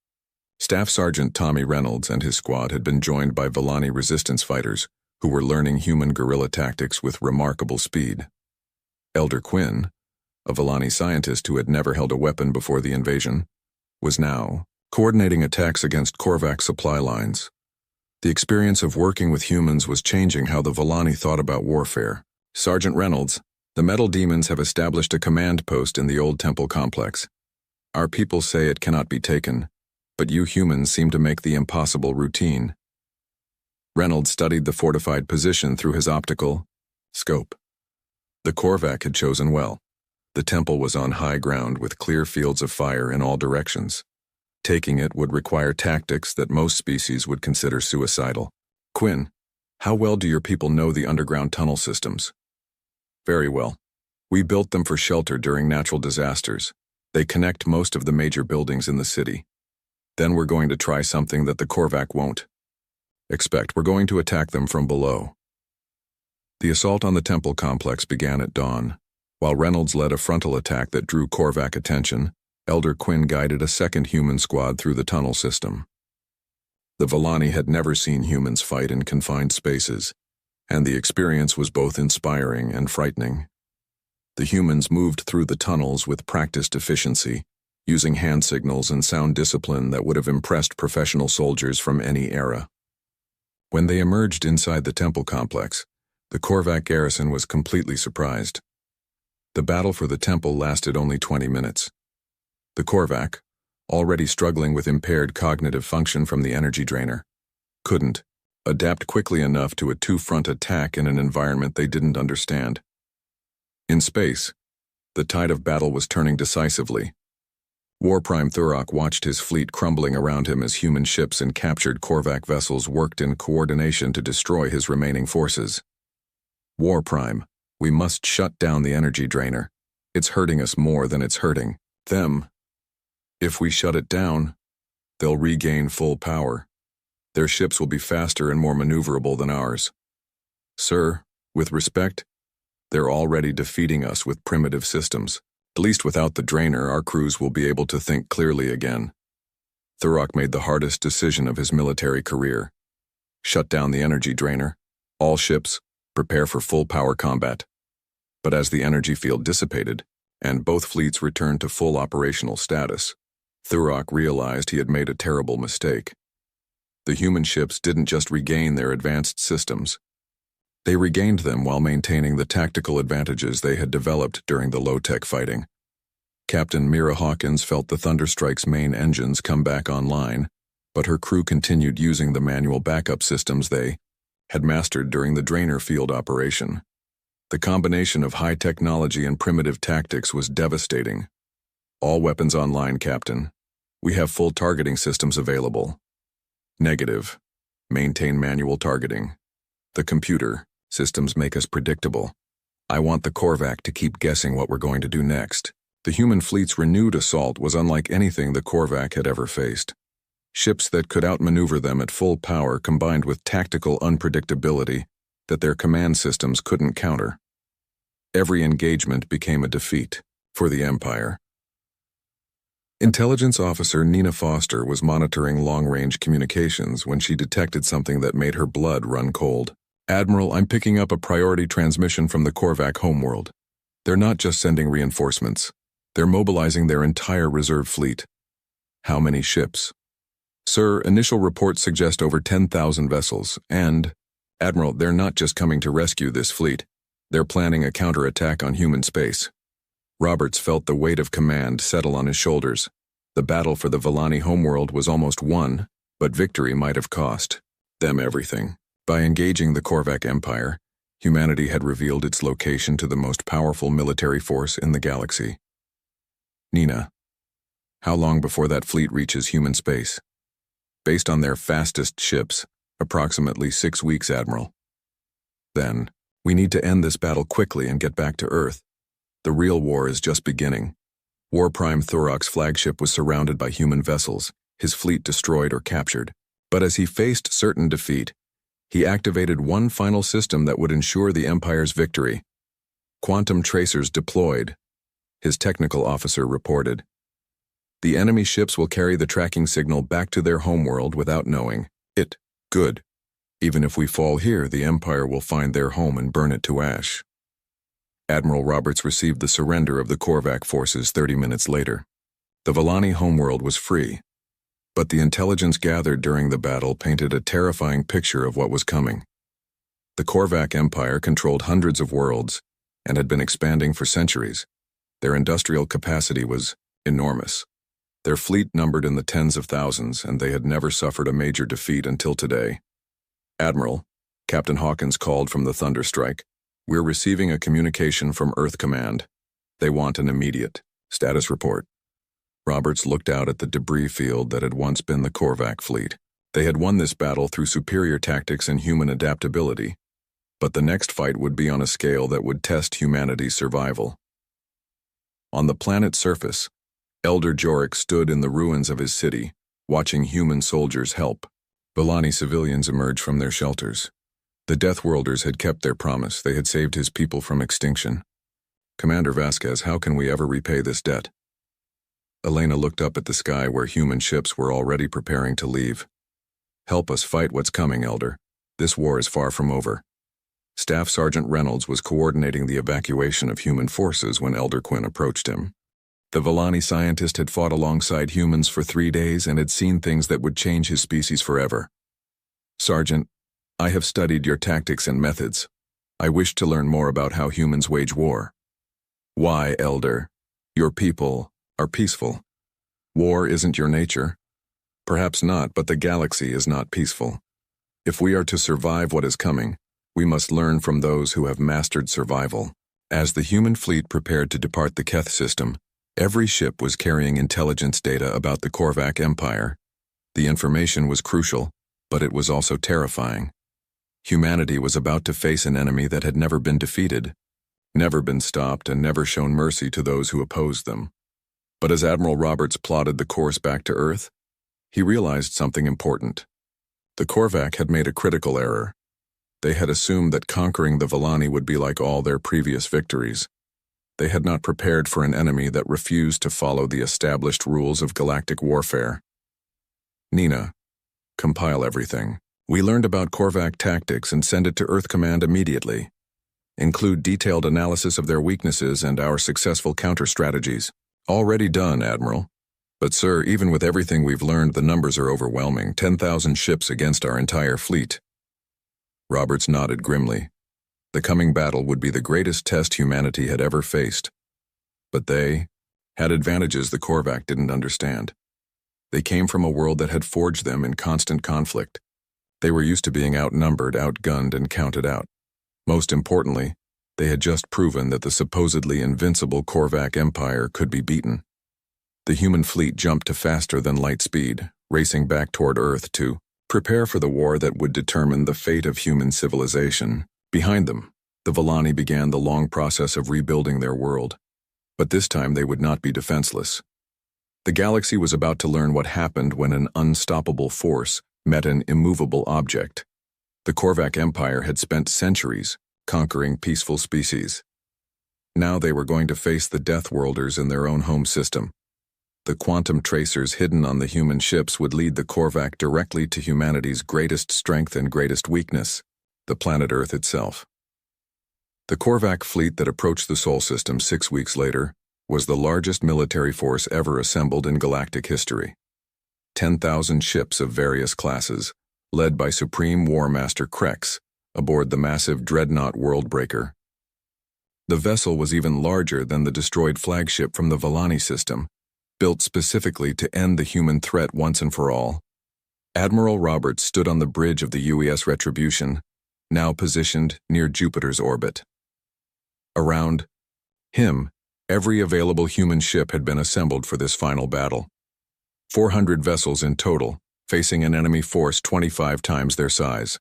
Staff Sergeant Tommy Reynolds and his squad had been joined by Volani resistance fighters who were learning human guerrilla tactics with remarkable speed. Elder Quinn, a Volani scientist who had never held a weapon before the invasion, was now coordinating attacks against Korvac supply lines. The experience of working with humans was changing how the Volani thought about warfare. "Sergeant Reynolds, the metal demons have established a command post in the old temple complex. Our people say it cannot be taken, but you humans seem to make the impossible routine." Reynolds studied the fortified position through his optical scope. The Korvac had chosen well. The temple was on high ground with clear fields of fire in all directions. Taking it would require tactics that most species would consider suicidal. "Quinn, how well do your people know the underground tunnel systems?" "Very well. We built them for shelter during natural disasters. They connect most of the major buildings in the city. Then we're going to try something that the Korvac won't expect. We're going to attack them from below." The assault on the temple complex began at dawn. While Reynolds led a frontal attack that drew Korvac attention, Elder Quinn guided a second human squad through the tunnel system. The Volani had never seen humans fight in confined spaces, and the experience was both inspiring and frightening. The humans moved through the tunnels with practiced efficiency, using hand signals and sound discipline that would have impressed professional soldiers from any era. When they emerged inside the temple complex, the Korvac garrison was completely surprised. The battle for the temple lasted only 20 minutes. The Korvac, already struggling with impaired cognitive function from the energy drainer, couldn't adapt quickly enough to a two-front attack in an environment they didn't understand. In space, the tide of battle was turning decisively. War Prime Thurok watched his fleet crumbling around him as human ships and captured Korvac vessels worked in coordination to destroy his remaining forces. "War Prime, we must shut down the energy drainer. It's hurting us more than it's hurting them. If we shut it down, they'll regain full power. Their ships will be faster and more maneuverable than ours." Sir, with respect, they're already defeating us with primitive systems. At least without the drainer, our crews will be able to think clearly again. Thurok made the hardest decision of his military career. Shut down the energy drainer. All ships, prepare for full power combat. But as the energy field dissipated, and both fleets returned to full operational status, Thurok realized he had made a terrible mistake. The human ships didn't just regain their advanced systems. They regained them while maintaining the tactical advantages they had developed during the low-tech fighting. Captain Mira Hawkins felt the Thunderstrike's main engines come back online, but her crew continued using the manual backup systems they had mastered during the drainer field operation. The combination of high technology and primitive tactics was devastating. All weapons online, Captain. We have full targeting systems available. Negative. Maintain manual targeting. The computer systems make us predictable. I want the Korvac to keep guessing what we're going to do next. The human fleet's renewed assault was unlike anything the Korvac had ever faced. Ships that could outmaneuver them at full power combined with tactical unpredictability that their command systems couldn't counter. Every engagement became a defeat for the Empire. Intelligence Officer Nina Foster was monitoring long-range communications when she detected something that made her blood run cold. Admiral, I'm picking up a priority transmission from the Korvac homeworld. They're not just sending reinforcements. They're mobilizing their entire reserve fleet. How many ships? Sir, initial reports suggest over 10,000 vessels, and, Admiral, they're not just coming to rescue this fleet. They're planning a counterattack on human space. Roberts felt the weight of command settle on his shoulders. The battle for the Villani homeworld was almost won, but victory might have cost them everything. By engaging the Korvac Empire, humanity had revealed its location to the most powerful military force in the galaxy. Nina, how long before that fleet reaches human space? Based on their fastest ships, approximately 6 weeks, Admiral. Then, we need to end this battle quickly and get back to Earth. The real war is just beginning. War Prime Thurok's flagship was surrounded by human vessels, his fleet destroyed or captured. But as he faced certain defeat, he activated one final system that would ensure the Empire's victory. Quantum tracers deployed, his technical officer reported. The enemy ships will carry the tracking signal back to their homeworld without knowing it. Good. Even if we fall here, the Empire will find their home and burn it to ash. Admiral Roberts received the surrender of the Korvac forces 30 minutes later. The Villani homeworld was free, but the intelligence gathered during the battle painted a terrifying picture of what was coming. The Korvac Empire controlled hundreds of worlds and had been expanding for centuries. Their industrial capacity was enormous. Their fleet numbered in the tens of thousands, and they had never suffered a major defeat until today. Admiral, Captain Hawkins called from the Thunderstrike. We're receiving a communication from Earth Command. They want an immediate status report. Roberts looked out at the debris field that had once been the Korvac fleet. They had won this battle through superior tactics and human adaptability, but the next fight would be on a scale that would test humanity's survival. On the planet's surface, Elder Jorek stood in the ruins of his city, watching human soldiers help. Villani civilians emerged from their shelters. The Deathworlders had kept their promise. They had saved his people from extinction. Commander Vasquez, how can we ever repay this debt? Elena looked up at the sky where human ships were already preparing to leave. Help us fight what's coming, Elder. This war is far from over. Staff Sergeant Reynolds was coordinating the evacuation of human forces when Elder Quinn approached him. The Villani scientist had fought alongside humans for 3 days and had seen things that would change his species forever. Sergeant, I have studied your tactics and methods. I wish to learn more about how humans wage war. Why, Elder? Your people are peaceful. War isn't your nature. Perhaps not, but the galaxy is not peaceful. If we are to survive what is coming, we must learn from those who have mastered survival. As the human fleet prepared to depart the Keth system, every ship was carrying intelligence data about the Korvac Empire. The information was crucial, but it was also terrifying. Humanity was about to face an enemy that had never been defeated, never been stopped, and never shown mercy to those who opposed them. But as Admiral Roberts plotted the course back to Earth, he realized something important. The Korvac had made a critical error. They had assumed that conquering the Volani would be like all their previous victories. They had not prepared for an enemy that refused to follow the established rules of galactic warfare. Nina, compile everything. We learned about Korvac tactics and send it to Earth Command immediately. Include detailed analysis of their weaknesses and our successful counter-strategies. Already done, Admiral. But sir, even with everything we've learned, the numbers are overwhelming. 10,000 ships against our entire fleet. Roberts nodded grimly. The coming battle would be the greatest test humanity had ever faced. But they had advantages the Korvac didn't understand. They came from a world that had forged them in constant conflict. They were used to being outnumbered, outgunned, and counted out. Most importantly, they had just proven that the supposedly invincible Korvac Empire could be beaten. The human fleet jumped to faster than light speed, racing back toward Earth to prepare for the war that would determine the fate of human civilization. Behind them, the Volani began the long process of rebuilding their world. But this time they would not be defenseless. The galaxy was about to learn what happened when an unstoppable force met an immovable object. The Korvac Empire had spent centuries conquering peaceful species. Now they were going to face the Death Worlders in their own home system. The quantum tracers hidden on the human ships would lead the Korvac directly to humanity's greatest strength and greatest weakness, the planet Earth itself. The Korvac fleet that approached the Sol system 6 weeks later was the largest military force ever assembled in galactic history. 10,000 ships of various classes, led by Supreme War Master Krex, aboard the massive dreadnought Worldbreaker. The vessel was even larger than the destroyed flagship from the Volani system, built specifically to end the human threat once and for all. Admiral Roberts stood on the bridge of the UES Retribution, now positioned near Jupiter's orbit. Around him, every available human ship had been assembled for this final battle. 400 vessels in total, facing an enemy force 25 times their size.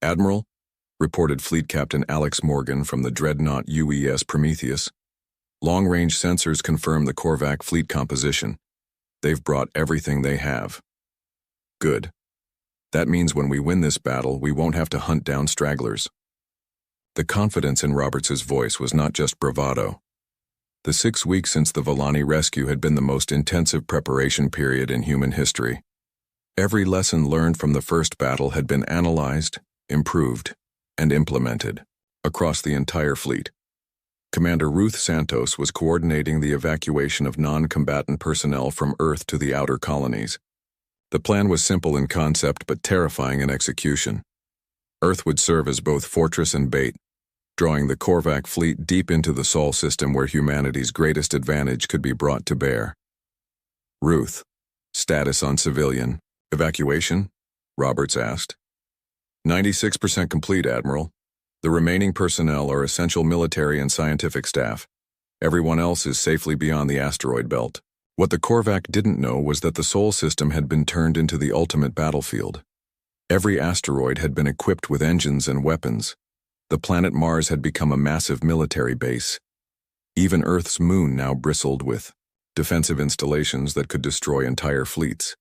Admiral, reported Fleet Captain Alex Morgan from the dreadnought UES Prometheus. Long-range sensors confirm the Korvac fleet composition. They've brought everything they have. Good. That means when we win this battle, we won't have to hunt down stragglers. The confidence in Roberts's voice was not just bravado. The 6 weeks since the Volani rescue had been the most intensive preparation period in human history. Every lesson learned from the first battle had been analyzed, improved, and implemented across the entire fleet. Commander Ruth Santos was coordinating the evacuation of non-combatant personnel from Earth to the outer colonies. The plan was simple in concept but terrifying in execution. Earth would serve as both fortress and bait, drawing the Korvac fleet deep into the Sol system where humanity's greatest advantage could be brought to bear. Ruth, status on civilian evacuation? Roberts asked. 96% complete, Admiral. The remaining personnel are essential military and scientific staff. Everyone else is safely beyond the asteroid belt. What the Korvac didn't know was that the Sol system had been turned into the ultimate battlefield. Every asteroid had been equipped with engines and weapons. The planet Mars had become a massive military base. Even Earth's moon now bristled with defensive installations that could destroy entire fleets.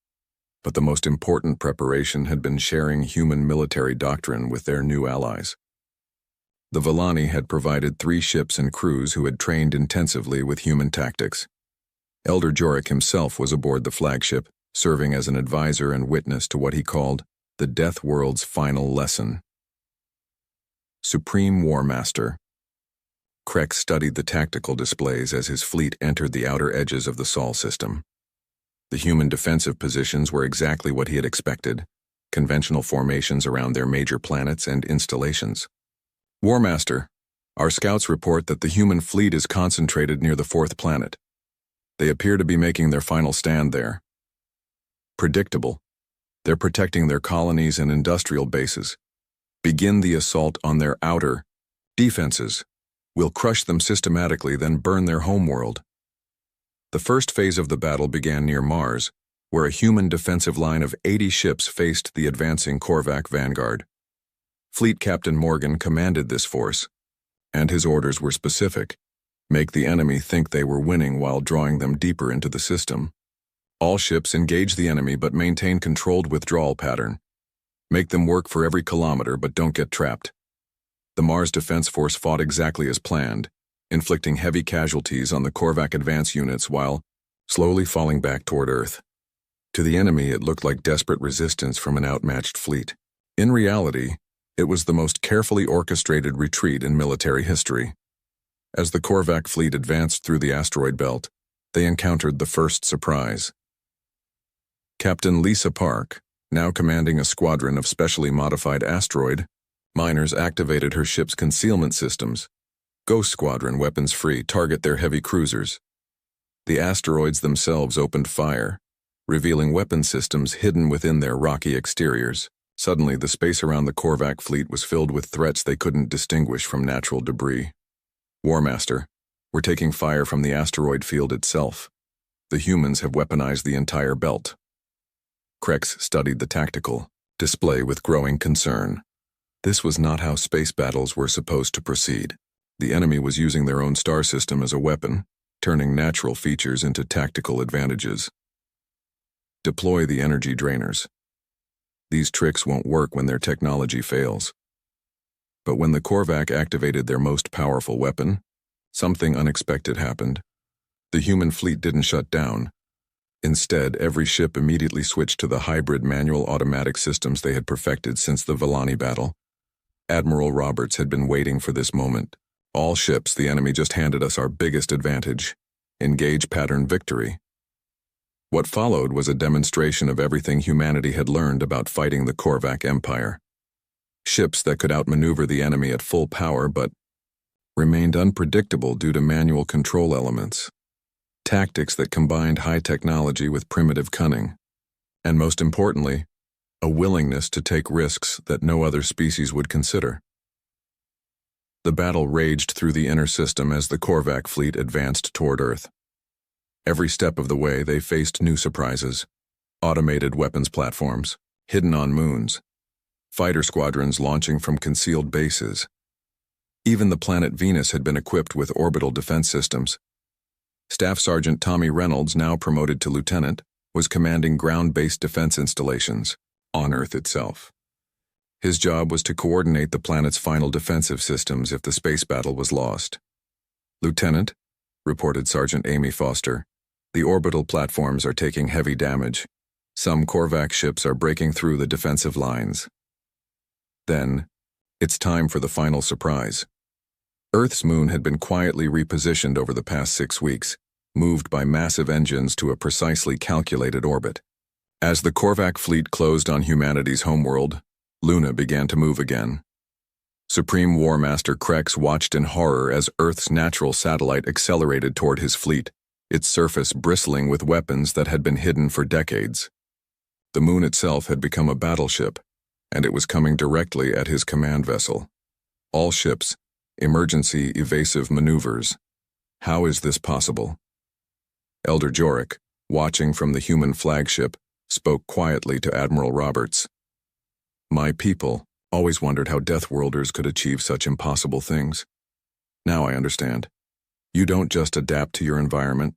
But the most important preparation had been sharing human military doctrine with their new allies. The Volani had provided 3 ships and crews who had trained intensively with human tactics. Elder Jorik himself was aboard the flagship, serving as an advisor and witness to what he called the Death World's final lesson. Supreme War Master. Krex studied the tactical displays as his fleet entered the outer edges of the Sol system. The human defensive positions were exactly what he had expected, conventional formations around their major planets and installations. War Master, our scouts report that the human fleet is concentrated near the 4th planet. They appear to be making their final stand there. Predictable. They're protecting their colonies and industrial bases. Begin the assault on their outer defenses. We'll crush them systematically, then burn their homeworld. The first phase of the battle began near Mars, where a human defensive line of 80 ships faced the advancing Korvac vanguard. Fleet Captain Morgan commanded this force, and his orders were specific: make the enemy think they were winning while drawing them deeper into the system. All ships engage the enemy but maintain controlled withdrawal pattern. Make them work for every kilometer, but don't get trapped. The Mars Defense Force fought exactly as planned, inflicting heavy casualties on the Korvac advance units while slowly falling back toward Earth. To the enemy, it looked like desperate resistance from an outmatched fleet. In reality, it was the most carefully orchestrated retreat in military history. As the Korvac fleet advanced through the asteroid belt, they encountered the first surprise. Captain Lisa Park, now commanding a squadron of specially modified asteroid miners, activated her ship's concealment systems. Ghost Squadron, weapons-free, target their heavy cruisers. The asteroids themselves opened fire, revealing weapon systems hidden within their rocky exteriors. Suddenly, the space around the Korvac fleet was filled with threats they couldn't distinguish from natural debris. War Master, we're taking fire from the asteroid field itself. The humans have weaponized the entire belt. Krex studied the tactical display with growing concern. This was not how space battles were supposed to proceed. The enemy was using their own star system as a weapon, turning natural features into tactical advantages. Deploy the energy drainers. These tricks won't work when their technology fails. But when the Korvac activated their most powerful weapon, something unexpected happened. The human fleet didn't shut down. Instead, every ship immediately switched to the hybrid manual automatic systems they had perfected since the Villani battle. Admiral Roberts had been waiting for this moment. All ships, the enemy just handed us our biggest advantage. Engage pattern victory. What followed was a demonstration of everything humanity had learned about fighting the Korvac Empire. Ships that could outmaneuver the enemy at full power but remained unpredictable due to manual control elements. Tactics that combined high technology with primitive cunning. And most importantly, a willingness to take risks that no other species would consider. The battle raged through the inner system as the Korvac fleet advanced toward Earth. Every step of the way, they faced new surprises. Automated weapons platforms, hidden on moons, fighter squadrons launching from concealed bases. Even the planet Venus had been equipped with orbital defense systems. Staff Sergeant Tommy Reynolds, now promoted to lieutenant, was commanding ground-based defense installations on Earth itself. His job was to coordinate the planet's final defensive systems if the space battle was lost. Lieutenant, reported Sergeant Amy Foster, the orbital platforms are taking heavy damage. Some Korvac ships are breaking through the defensive lines. Then, it's time for the final surprise. Earth's moon had been quietly repositioned over the past 6 weeks, moved by massive engines to a precisely calculated orbit. As the Korvac fleet closed on humanity's homeworld, Luna began to move again. Supreme War Master Krex watched in horror as Earth's natural satellite accelerated toward his fleet, its surface bristling with weapons that had been hidden for decades. The moon itself had become a battleship, and it was coming directly at his command vessel. All ships, emergency evasive maneuvers. How is this possible? Elder Jorik, watching from the human flagship, spoke quietly to Admiral Roberts. My people always wondered how Deathworlders could achieve such impossible things. Now I understand. You don't just adapt to your environment,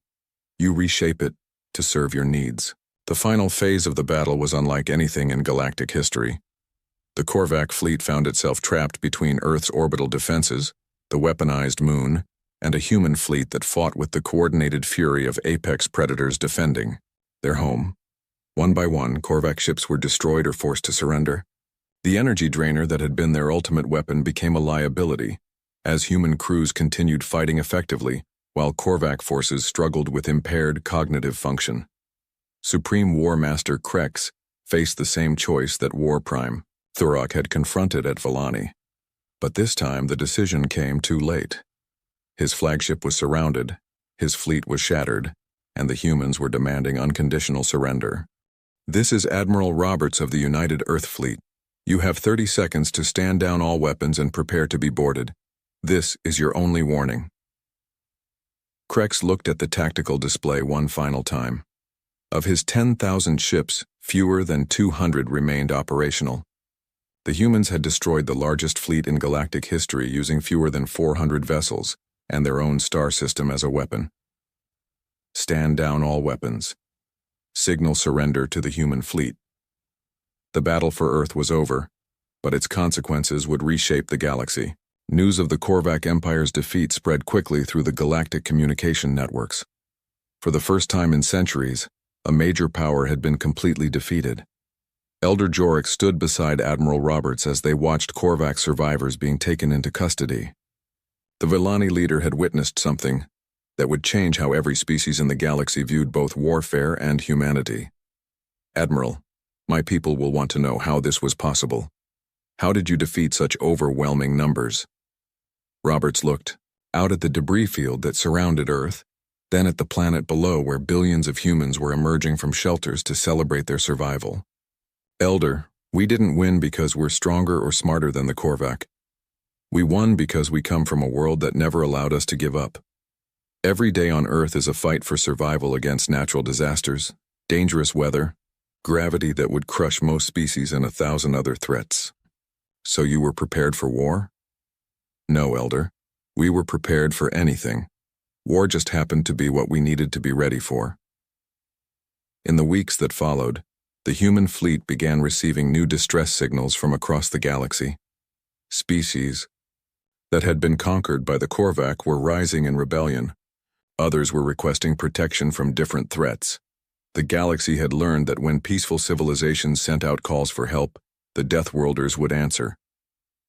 you reshape it to serve your needs. The final phase of the battle was unlike anything in galactic history. The Korvac fleet found itself trapped between Earth's orbital defenses, the weaponized moon, and a human fleet that fought with the coordinated fury of apex predators defending their home. One by one, Korvac ships were destroyed or forced to surrender. The energy drainer that had been their ultimate weapon became a liability, as human crews continued fighting effectively, while Korvac forces struggled with impaired cognitive function. Supreme War Master Krex faced the same choice that War Prime Thurok had confronted at Villani. But this time the decision came too late. His flagship was surrounded, his fleet was shattered, and the humans were demanding unconditional surrender. This is Admiral Roberts of the United Earth Fleet. You have 30 seconds to stand down all weapons and prepare to be boarded. This is your only warning. Krex looked at the tactical display one final time. Of his 10,000 ships, fewer than 200 remained operational. The humans had destroyed the largest fleet in galactic history using fewer than 400 vessels and their own star system as a weapon. Stand down all weapons. Signal surrender to the human fleet. The battle for Earth was over, but its consequences would reshape the galaxy. News of the Korvac Empire's defeat spread quickly through the galactic communication networks. For the first time in centuries, a major power had been completely defeated. Elder Jorek stood beside Admiral Roberts as they watched Korvac survivors being taken into custody. The Villani leader had witnessed something that would change how every species in the galaxy viewed both warfare and humanity. Admiral, my people will want to know how this was possible. How did you defeat such overwhelming numbers? Roberts looked out at the debris field that surrounded Earth, then at the planet below where billions of humans were emerging from shelters to celebrate their survival. Elder, we didn't win because we're stronger or smarter than the Korvac. We won because we come from a world that never allowed us to give up. Every day on Earth is a fight for survival against natural disasters, dangerous weather, gravity that would crush most species, and 1,000 other threats. So you were prepared for war? No, Elder. We were prepared for anything. War just happened to be what we needed to be ready for. In the weeks that followed, the human fleet began receiving new distress signals from across the galaxy. Species that had been conquered by the Korvac were rising in rebellion. Others were requesting protection from different threats. The galaxy had learned that when peaceful civilizations sent out calls for help, the Deathworlders would answer.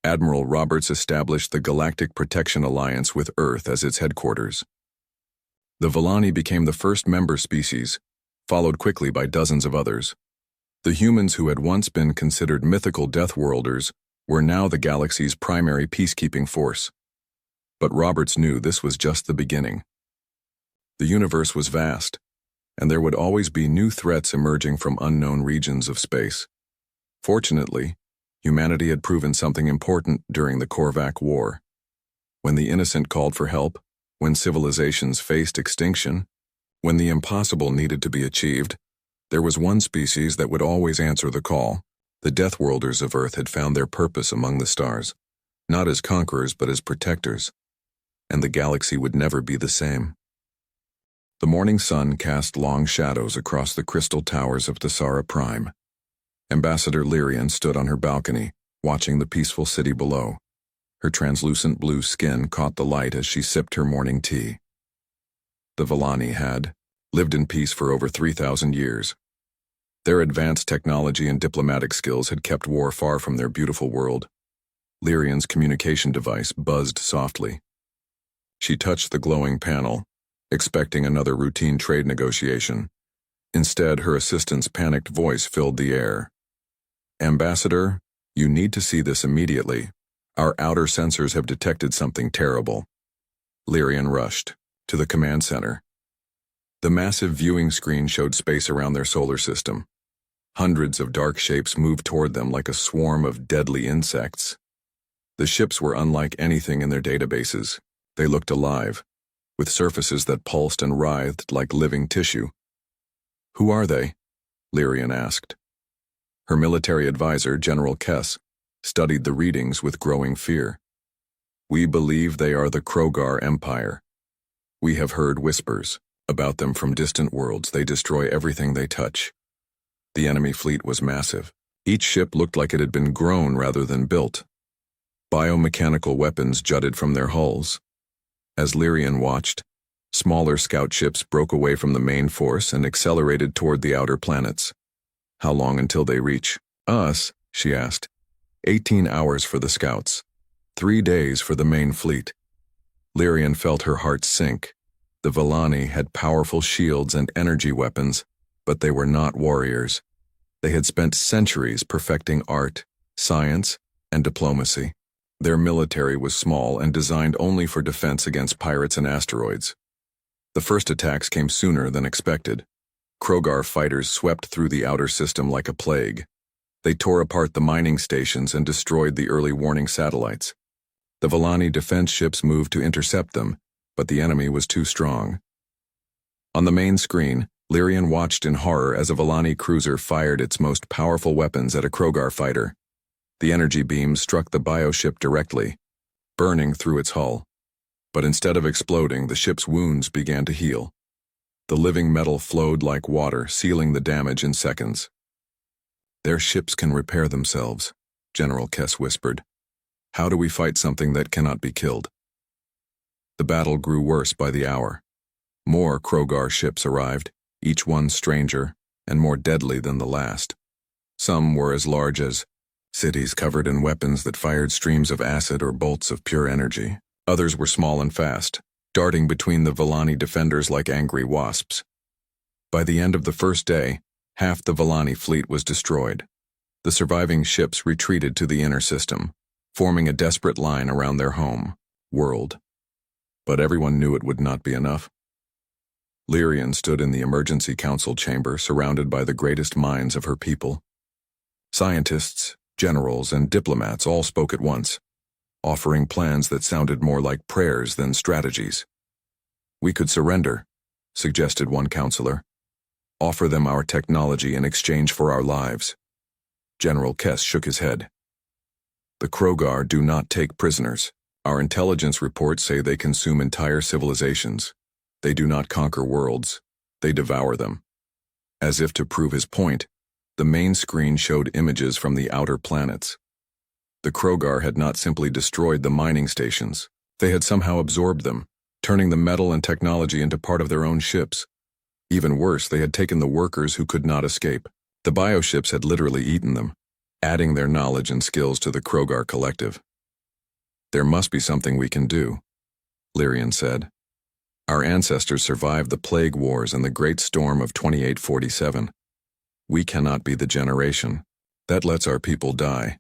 Admiral Roberts established the Galactic Protection Alliance with Earth as its headquarters. The Villani became the first member species, followed quickly by dozens of others. The humans who had once been considered mythical Deathworlders were now the galaxy's primary peacekeeping force. But Roberts knew this was just the beginning. The universe was vast, and there would always be new threats emerging from unknown regions of space. Fortunately, humanity had proven something important during the Korvac War. When the innocent called for help, when civilizations faced extinction, when the impossible needed to be achieved, there was one species that would always answer the call. The Deathworlders of Earth had found their purpose among the stars, not as conquerors but as protectors, and the galaxy would never be the same. The morning sun cast long shadows across the crystal towers of Thesara Prime. Ambassador Lyrian stood on her balcony, watching the peaceful city below. Her translucent blue skin caught the light as she sipped her morning tea. The Villani had lived in peace for over 3,000 years. Their advanced technology and diplomatic skills had kept war far from their beautiful world. Lyrian's communication device buzzed softly. She touched the glowing panel, expecting another routine trade negotiation. Instead, her assistant's panicked voice filled the air. Ambassador, you need to see this immediately. Our outer sensors have detected something terrible. Lyrian rushed to the command center. The massive viewing screen showed space around their solar system. Hundreds of dark shapes moved toward them like a swarm of deadly insects. The ships were unlike anything in their databases. They looked alive, with surfaces that pulsed and writhed like living tissue. Who are they? Lyrian asked. Her military advisor, General Kess, studied the readings with growing fear. We believe they are the Krogar Empire. We have heard whispers about them from distant worlds. They destroy everything they touch. The enemy fleet was massive. Each ship looked like it had been grown rather than built. Biomechanical weapons jutted from their hulls. As Lyrian watched, smaller scout ships broke away from the main force and accelerated toward the outer planets. How long until they reach us? She asked. 18 hours for the scouts. 3 days for the main fleet. Lyrian felt her heart sink. The Villani had powerful shields and energy weapons, but they were not warriors. They had spent centuries perfecting art, science, and diplomacy. Their military was small and designed only for defense against pirates and asteroids. The first attacks came sooner than expected. Krogar fighters swept through the outer system like a plague. They tore apart the mining stations and destroyed the early warning satellites. The Villani defense ships moved to intercept them, but the enemy was too strong. On the main screen, Lyrian watched in horror as a Villani cruiser fired its most powerful weapons at a Krogar fighter. The energy beams struck the bioship directly, burning through its hull. But instead of exploding, the ship's wounds began to heal. The living metal flowed like water, sealing the damage in seconds. Their ships can repair themselves, General Kess whispered. How do we fight something that cannot be killed? The battle grew worse by the hour. More Krogar ships arrived, each one stranger and more deadly than the last. Some were as large as cities covered in weapons that fired streams of acid or bolts of pure energy. Others were small and fast, darting between the Villani defenders like angry wasps. By the end of the first day, half the Villani fleet was destroyed. The surviving ships retreated to the inner system, forming a desperate line around their home world. But everyone knew it would not be enough. Lyrian stood in the emergency council chamber surrounded by the greatest minds of her people. Scientists, generals, and diplomats all spoke at once, offering plans that sounded more like prayers than strategies. We could surrender, suggested one counselor. Offer them our technology in exchange for our lives. General Kess shook his head. The Krogar do not take prisoners. Our intelligence reports say they consume entire civilizations. They do not conquer worlds. They devour them. As if to prove his point, the main screen showed images from the outer planets. The Krogar had not simply destroyed the mining stations. They had somehow absorbed them, turning the metal and technology into part of their own ships. Even worse, they had taken the workers who could not escape. The bioships had literally eaten them, adding their knowledge and skills to the Krogar collective. There must be something we can do, Lyrian said. Our ancestors survived the plague wars and the great storm of 2847. We cannot be the generation that lets our people die.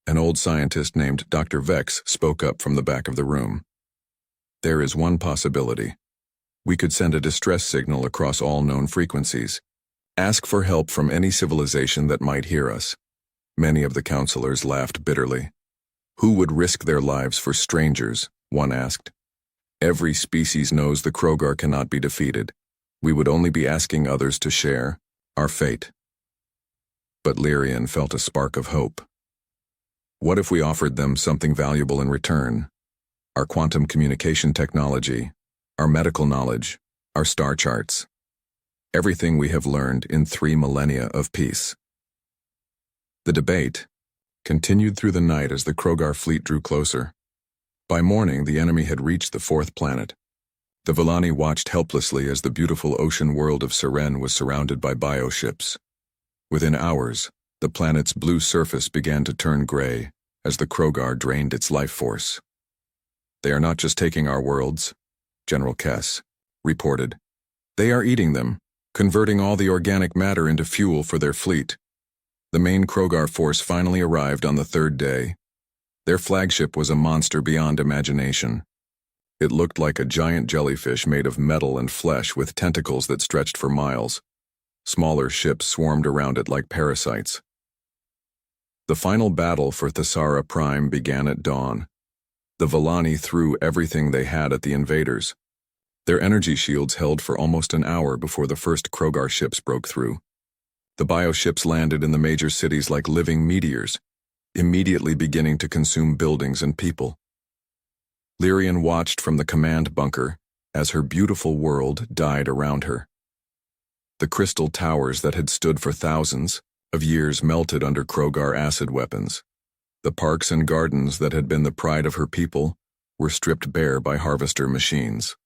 An old scientist named Dr. Vex spoke up from the back of the room. There is one possibility. We could send a distress signal across all known frequencies. Ask for help from any civilization that might hear us. Many of the counselors laughed bitterly. Who would risk their lives for strangers? One asked. Every species knows the Krogar cannot be defeated. We would only be asking others to share our fate. But Lyrian felt a spark of hope. What if we offered them something valuable in return? Our quantum communication technology, our medical knowledge, our star charts. Everything we have learned in 3 millennia of peace. The debate continued through the night as the Krogar fleet drew closer. By morning, the enemy had reached the 4th planet. The Villani watched helplessly as the beautiful ocean world of Seren was surrounded by bioships. Within hours, the planet's blue surface began to turn gray as the Krogar drained its life force. They are not just taking our worlds, General Kess reported. They are eating them, converting all the organic matter into fuel for their fleet. The main Krogar force finally arrived on the 3rd day. Their flagship was a monster beyond imagination. It looked like a giant jellyfish made of metal and flesh with tentacles that stretched for miles. Smaller ships swarmed around it like parasites. The final battle for Thesara Prime began at dawn. The Villani threw everything they had at the invaders. Their energy shields held for almost an hour before the first Krogar ships broke through. The bioships landed in the major cities like living meteors, immediately beginning to consume buildings and people. Lyrian watched from the command bunker as her beautiful world died around her. The crystal towers that had stood for thousands of years melted under Krogar acid weapons. The parks and gardens that had been the pride of her people were stripped bare by harvester machines.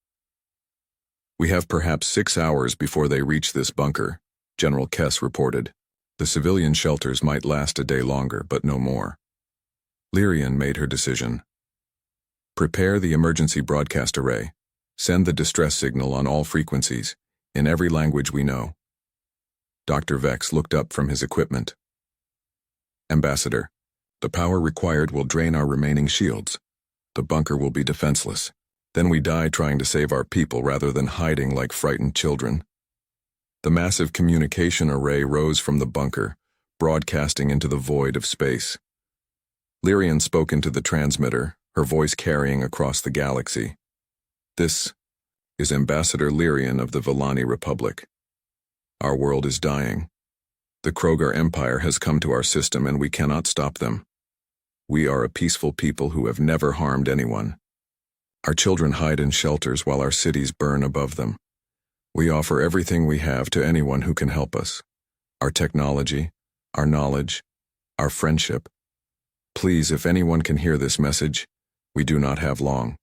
We have perhaps 6 hours before they reach this bunker, General Kess reported. The civilian shelters might last a day longer, but no more. Lyrian made her decision. Prepare the emergency broadcast array. Send the distress signal on all frequencies, in every language we know. Dr. Vex looked up from his equipment. Ambassador, the power required will drain our remaining shields. The bunker will be defenseless. Then we die trying to save our people rather than hiding like frightened children. The massive communication array rose from the bunker, broadcasting into the void of space. Lyrian spoke into the transmitter, her voice carrying across the galaxy. This is Ambassador Lyrian of the Villani Republic. Our world is dying. The Krogar Empire has come to our system and we cannot stop them. We are a peaceful people who have never harmed anyone. Our children hide in shelters while our cities burn above them. We offer everything we have to anyone who can help us. Our technology, our knowledge, our friendship. Please, if anyone can hear this message, we do not have long.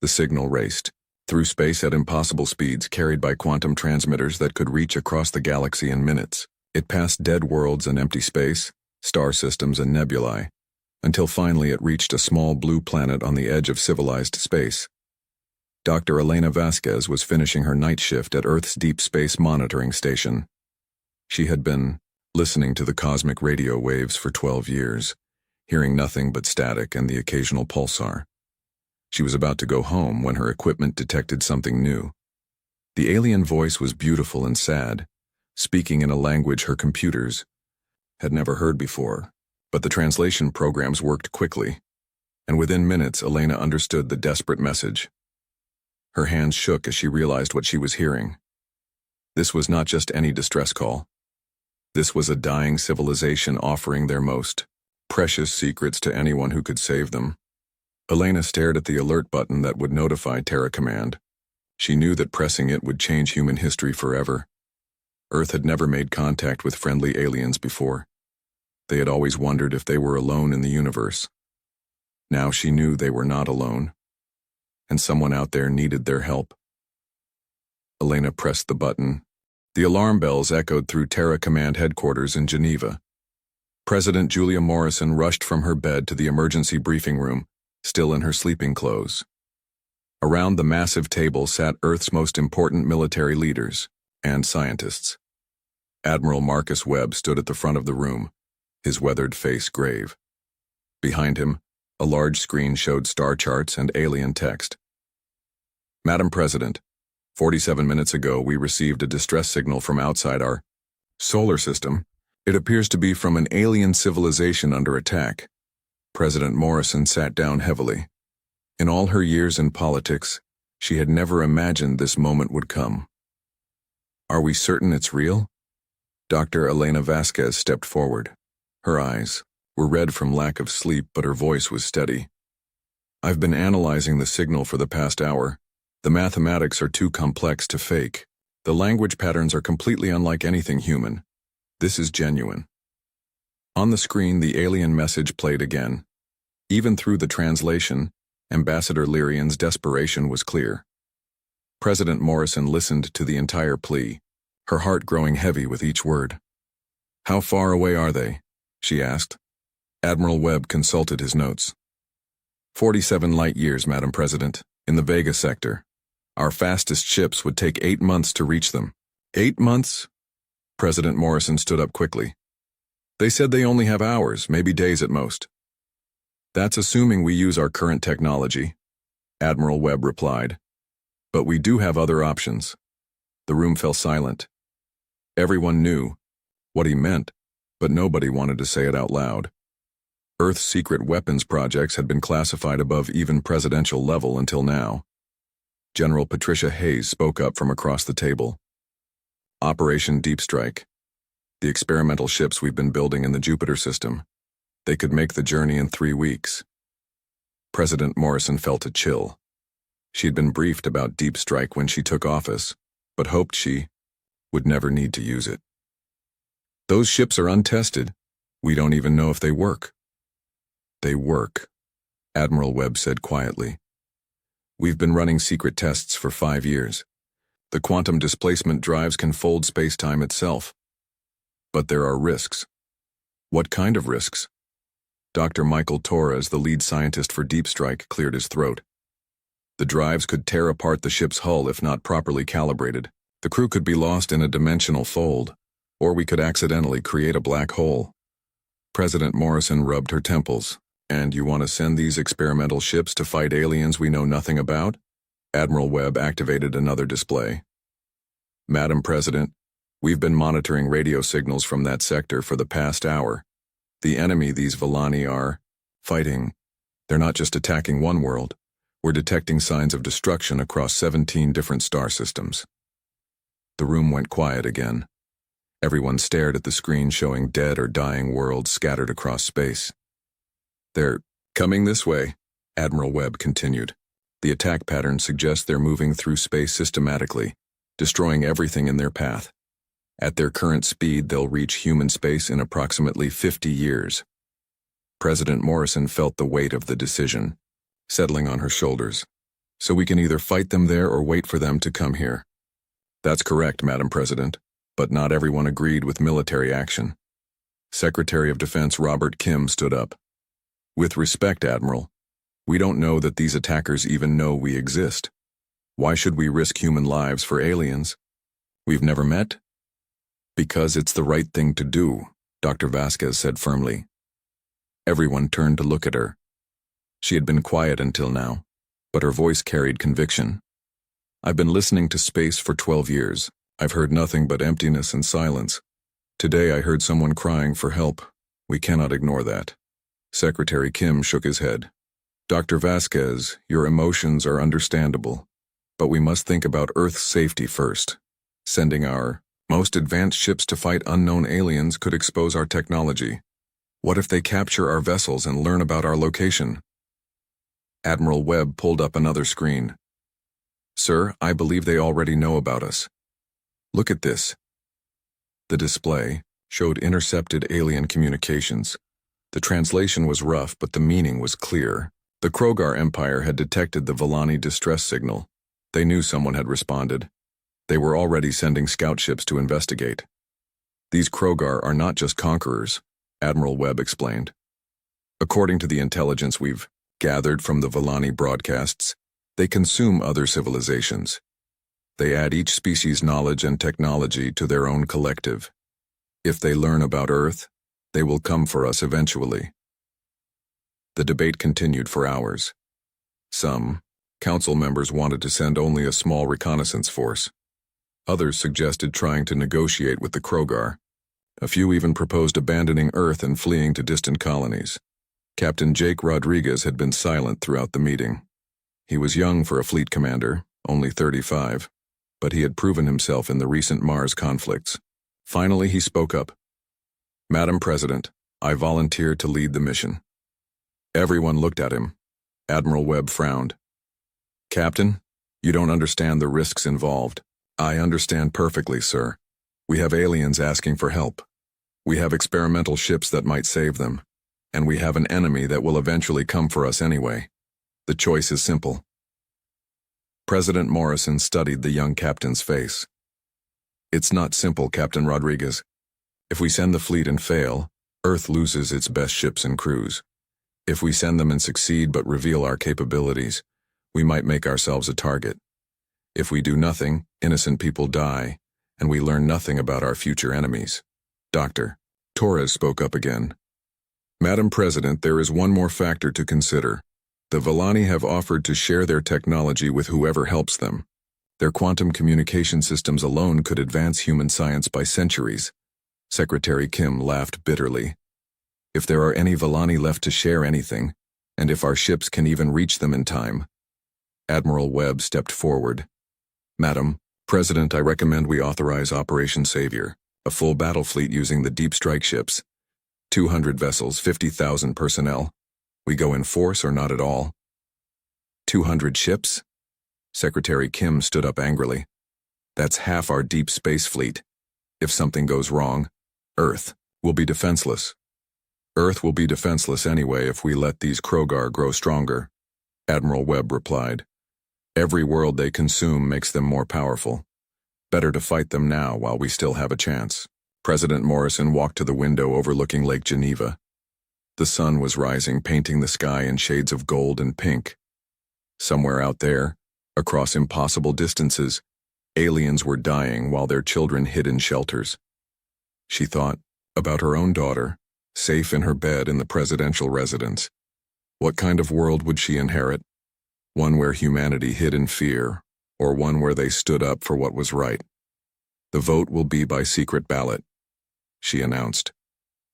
The signal raced through space at impossible speeds, carried by quantum transmitters that could reach across the galaxy in minutes. It passed dead worlds and empty space, star systems and nebulae, until finally it reached a small blue planet on the edge of civilized space. Dr. Elena Vasquez was finishing her night shift at Earth's Deep Space Monitoring Station. She had been listening to the cosmic radio waves for 12 years, hearing nothing but static and the occasional pulsar. She was about to go home when her equipment detected something new. The alien voice was beautiful and sad, speaking in a language her computers had never heard before, but the translation programs worked quickly, and within minutes Elena understood the desperate message. Her hands shook as she realized what she was hearing. This was not just any distress call. This was a dying civilization offering their most precious secrets to anyone who could save them. Elena stared at the alert button that would notify Terra Command. She knew that pressing it would change human history forever. Earth had never made contact with friendly aliens before. They had always wondered if they were alone in the universe. Now she knew they were not alone, and someone out there needed their help. Elena pressed the button. The alarm bells echoed through Terra Command headquarters in Geneva. President Julia Morrison rushed from her bed to the emergency briefing room, still in her sleeping clothes. Around the massive table sat Earth's most important military leaders and scientists. Admiral Marcus Webb stood at the front of the room, his weathered face grave. Behind him, a large screen showed star charts and alien text. Madam President, 47 minutes ago we received a distress signal from outside our solar system. It appears to be from an alien civilization under attack. President Morrison sat down heavily. In all her years in politics, she had never imagined this moment would come. Are we certain it's real? Dr. Elena Vasquez stepped forward. Her eyes were red from lack of sleep, but her voice was steady. I've been analyzing the signal for the past hour. The mathematics are too complex to fake. The language patterns are completely unlike anything human. This is genuine. On the screen, the alien message played again. Even through the translation, Ambassador Lyrian's desperation was clear. President Morrison listened to the entire plea, her heart growing heavy with each word. How far away are they? She asked. Admiral Webb consulted his notes. 47 light years, Madam President, in the Vega sector. Our fastest ships would take 8 months to reach them. 8 months? President Morrison stood up quickly. They said they only have hours, maybe days at most. That's assuming we use our current technology, Admiral Webb replied. But we do have other options. The room fell silent. Everyone knew what he meant, but nobody wanted to say it out loud. Earth's secret weapons projects had been classified above even presidential level until now. General Patricia Hayes spoke up from across the table. Operation Deep Strike. The experimental ships we've been building in the Jupiter system. They could make the journey in 3 weeks. President Morrison felt a chill. She had been briefed about Deep Strike when she took office, but hoped she would never need to use it. Those ships are untested. We don't even know if they work. They work, Admiral Webb said quietly. We've been running secret tests for 5 years. The quantum displacement drives can fold space-time itself. But there are risks. What kind of risks? Dr. Michael Torres, the lead scientist for Deep Strike, cleared his throat. The drives could tear apart the ship's hull if not properly calibrated. The crew could be lost in a dimensional fold, or we could accidentally create a black hole. President Morrison rubbed her temples. And you want to send these experimental ships to fight aliens we know nothing about? Admiral Webb activated another display. Madam President, we've been monitoring radio signals from that sector for the past hour. The enemy these Villani are fighting. They're not just attacking one world. We're detecting signs of destruction across 17 different star systems. The room went quiet again. Everyone stared at the screen showing dead or dying worlds scattered across space. They're coming this way, Admiral Webb continued. The attack pattern suggests they're moving through space systematically, destroying everything in their path. At their current speed, they'll reach human space in approximately 50 years. President Morrison felt the weight of the decision, settling on her shoulders. So we can either fight them there or wait for them to come here. That's correct, Madam President, but not everyone agreed with military action. Secretary of Defense Robert Kim stood up. With respect, Admiral, we don't know that these attackers even know we exist. Why should we risk human lives for aliens we've never met? Because it's the right thing to do, Dr. Vasquez said firmly. Everyone turned to look at her. She had been quiet until now, but her voice carried conviction. I've been listening to space for 12 years. I've heard nothing but emptiness and silence. Today I heard someone crying for help. We cannot ignore that. Secretary Kim shook his head. Dr. Vasquez, your emotions are understandable, but we must think about Earth's safety first. Sending our most advanced ships to fight unknown aliens could expose our technology. What if they capture our vessels and learn about our location? Admiral Webb pulled up another screen. Sir, I believe they already know about us. Look at this. The display showed intercepted alien communications. The translation was rough, but the meaning was clear. The Krogar Empire had detected the Volani distress signal. They knew someone had responded. They were already sending scout ships to investigate. These Krogar are not just conquerors, Admiral Webb explained. According to the intelligence we've gathered from the Volani broadcasts, they consume other civilizations. They add each species' knowledge and technology to their own collective. If they learn about Earth, they will come for us eventually. The debate continued for hours. Some council members wanted to send only a small reconnaissance force. Others suggested trying to negotiate with the Krogar. A few even proposed abandoning Earth and fleeing to distant colonies. Captain Jake Rodriguez had been silent throughout the meeting. He was young for a fleet commander, only 35, but he had proven himself in the recent Mars conflicts. Finally, he spoke up. Madam President, I volunteer to lead the mission. Everyone looked at him. Admiral Webb frowned. Captain, you don't understand the risks involved. I understand perfectly, sir. We have aliens asking for help. We have experimental ships that might save them. And we have an enemy that will eventually come for us anyway. The choice is simple. President Morrison studied the young captain's face. It's not simple, Captain Rodriguez. If we send the fleet and fail, Earth loses its best ships and crews. If we send them and succeed but reveal our capabilities, we might make ourselves a target. If we do nothing, innocent people die, and we learn nothing about our future enemies. Dr. Torres spoke up again. Madam President, there is one more factor to consider. The Volani have offered to share their technology with whoever helps them. Their quantum communication systems alone could advance human science by centuries. Secretary Kim laughed bitterly. If there are any Volani left to share anything, and if our ships can even reach them in time. Admiral Webb stepped forward. Madam President, I recommend we authorize Operation Savior, a full battle fleet using the deep strike ships. 200 vessels, 50,000 personnel. We go in force or not at all. 200 ships? Secretary Kim stood up angrily. That's half our deep space fleet. If something goes wrong, Earth will be defenseless. Earth will be defenseless anyway if we let these Krogar grow stronger, Admiral Webb replied. Every world they consume makes them more powerful. Better to fight them now while we still have a chance. President Morrison walked to the window overlooking Lake Geneva. The sun was rising, painting the sky in shades of gold and pink. Somewhere out there, across impossible distances, aliens were dying while their children hid in shelters. She thought about her own daughter, safe in her bed in the presidential residence. What kind of world would she inherit? One where humanity hid in fear, or one where they stood up for what was right? The vote will be by secret ballot, she announced.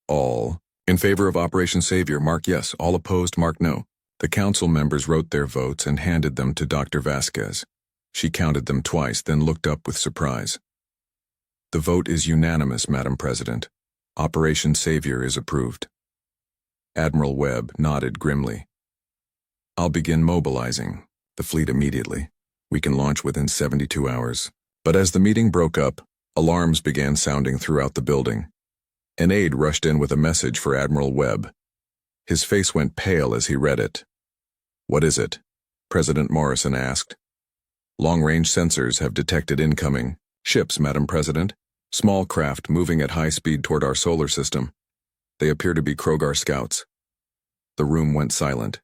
All in favor of Operation Savior, mark yes. All opposed, mark no. The council members wrote their votes and handed them to Dr. Vasquez. She counted them twice, then looked up with surprise. The vote is unanimous, Madam President. Operation Savior is approved. Admiral Webb nodded grimly. I'll begin mobilizing the fleet immediately. We can launch within 72 hours. But as the meeting broke up, Alarms began sounding throughout the building. An aide rushed in with a message for Admiral Webb. His face went pale as he read it. "What is it?" President Morrison asked. "Long-range sensors have detected incoming ships, Madam President. Small craft moving at high speed toward our solar system. They appear to be Krogar scouts." The room went silent.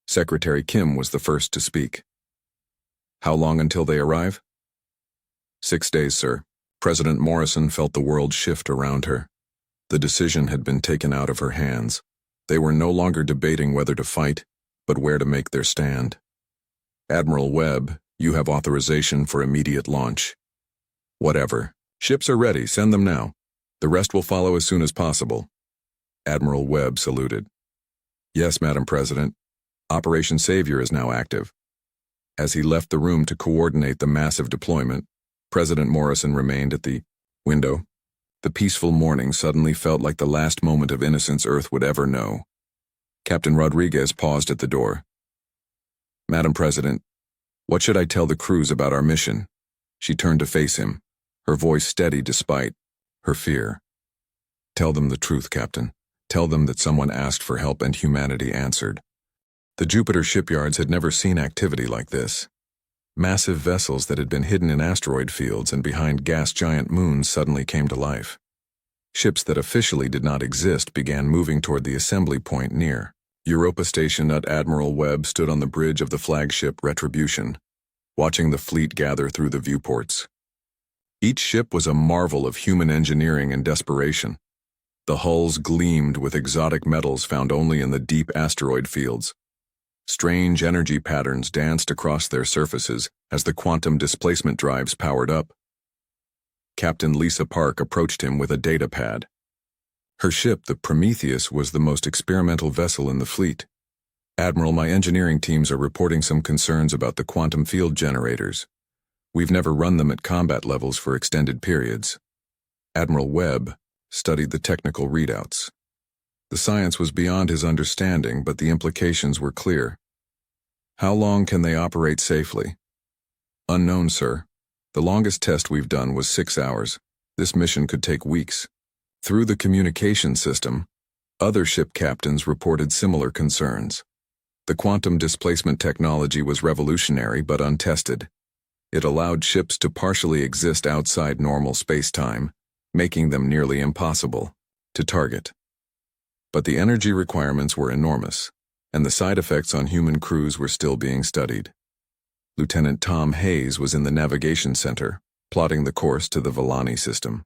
Secretary Kim was the first to speak. "How long until they arrive?" 6 days, sir." President Morrison felt the world shift around her. The decision had been taken out of her hands. They were no longer debating whether to fight, but where to make their stand. "Admiral Webb, you have authorization for immediate launch." "Whatever. Ships are ready, send them now. The rest will follow as soon as possible." Admiral Webb saluted. "Yes, Madam President. Operation Savior is now active." As he left the room to coordinate the massive deployment, President Morrison remained at the window. The peaceful morning suddenly felt like the last moment of innocence Earth would ever know. Captain Rodriguez paused at the door. "Madam President, what should I tell the crews about our mission?" She turned to face him, her voice steady despite her fear. "Tell them the truth, Captain. Tell them that someone asked for help and humanity answered." The Jupiter shipyards had never seen activity like this. Massive vessels that had been hidden in asteroid fields and behind gas giant moons suddenly came to life. Ships that officially did not exist began moving toward the assembly point near. Europa Station at Admiral Webb stood on the bridge of the flagship Retribution, watching the fleet gather through the viewports. Each ship was a marvel of human engineering and desperation. The hulls gleamed with exotic metals found only in the deep asteroid fields. Strange energy patterns danced across their surfaces as the quantum displacement drives powered up. Captain Lisa Park approached him with a data pad. Her ship, the Prometheus, was the most experimental vessel in the fleet. "Admiral, my engineering teams are reporting some concerns about the quantum field generators. We've never run them at combat levels for extended periods." Admiral Webb studied the technical readouts. The science was beyond his understanding, but the implications were clear. "How long can they operate safely?" "Unknown, sir. The longest test we've done was 6 hours. This mission could take weeks." Through the communication system, other ship captains reported similar concerns. The quantum displacement technology was revolutionary but untested. It allowed ships to partially exist outside normal space-time, making them nearly impossible to target. But the energy requirements were enormous, and the side effects on human crews were still being studied. Lieutenant Tom Hayes was in the navigation center, plotting the course to the Villani system.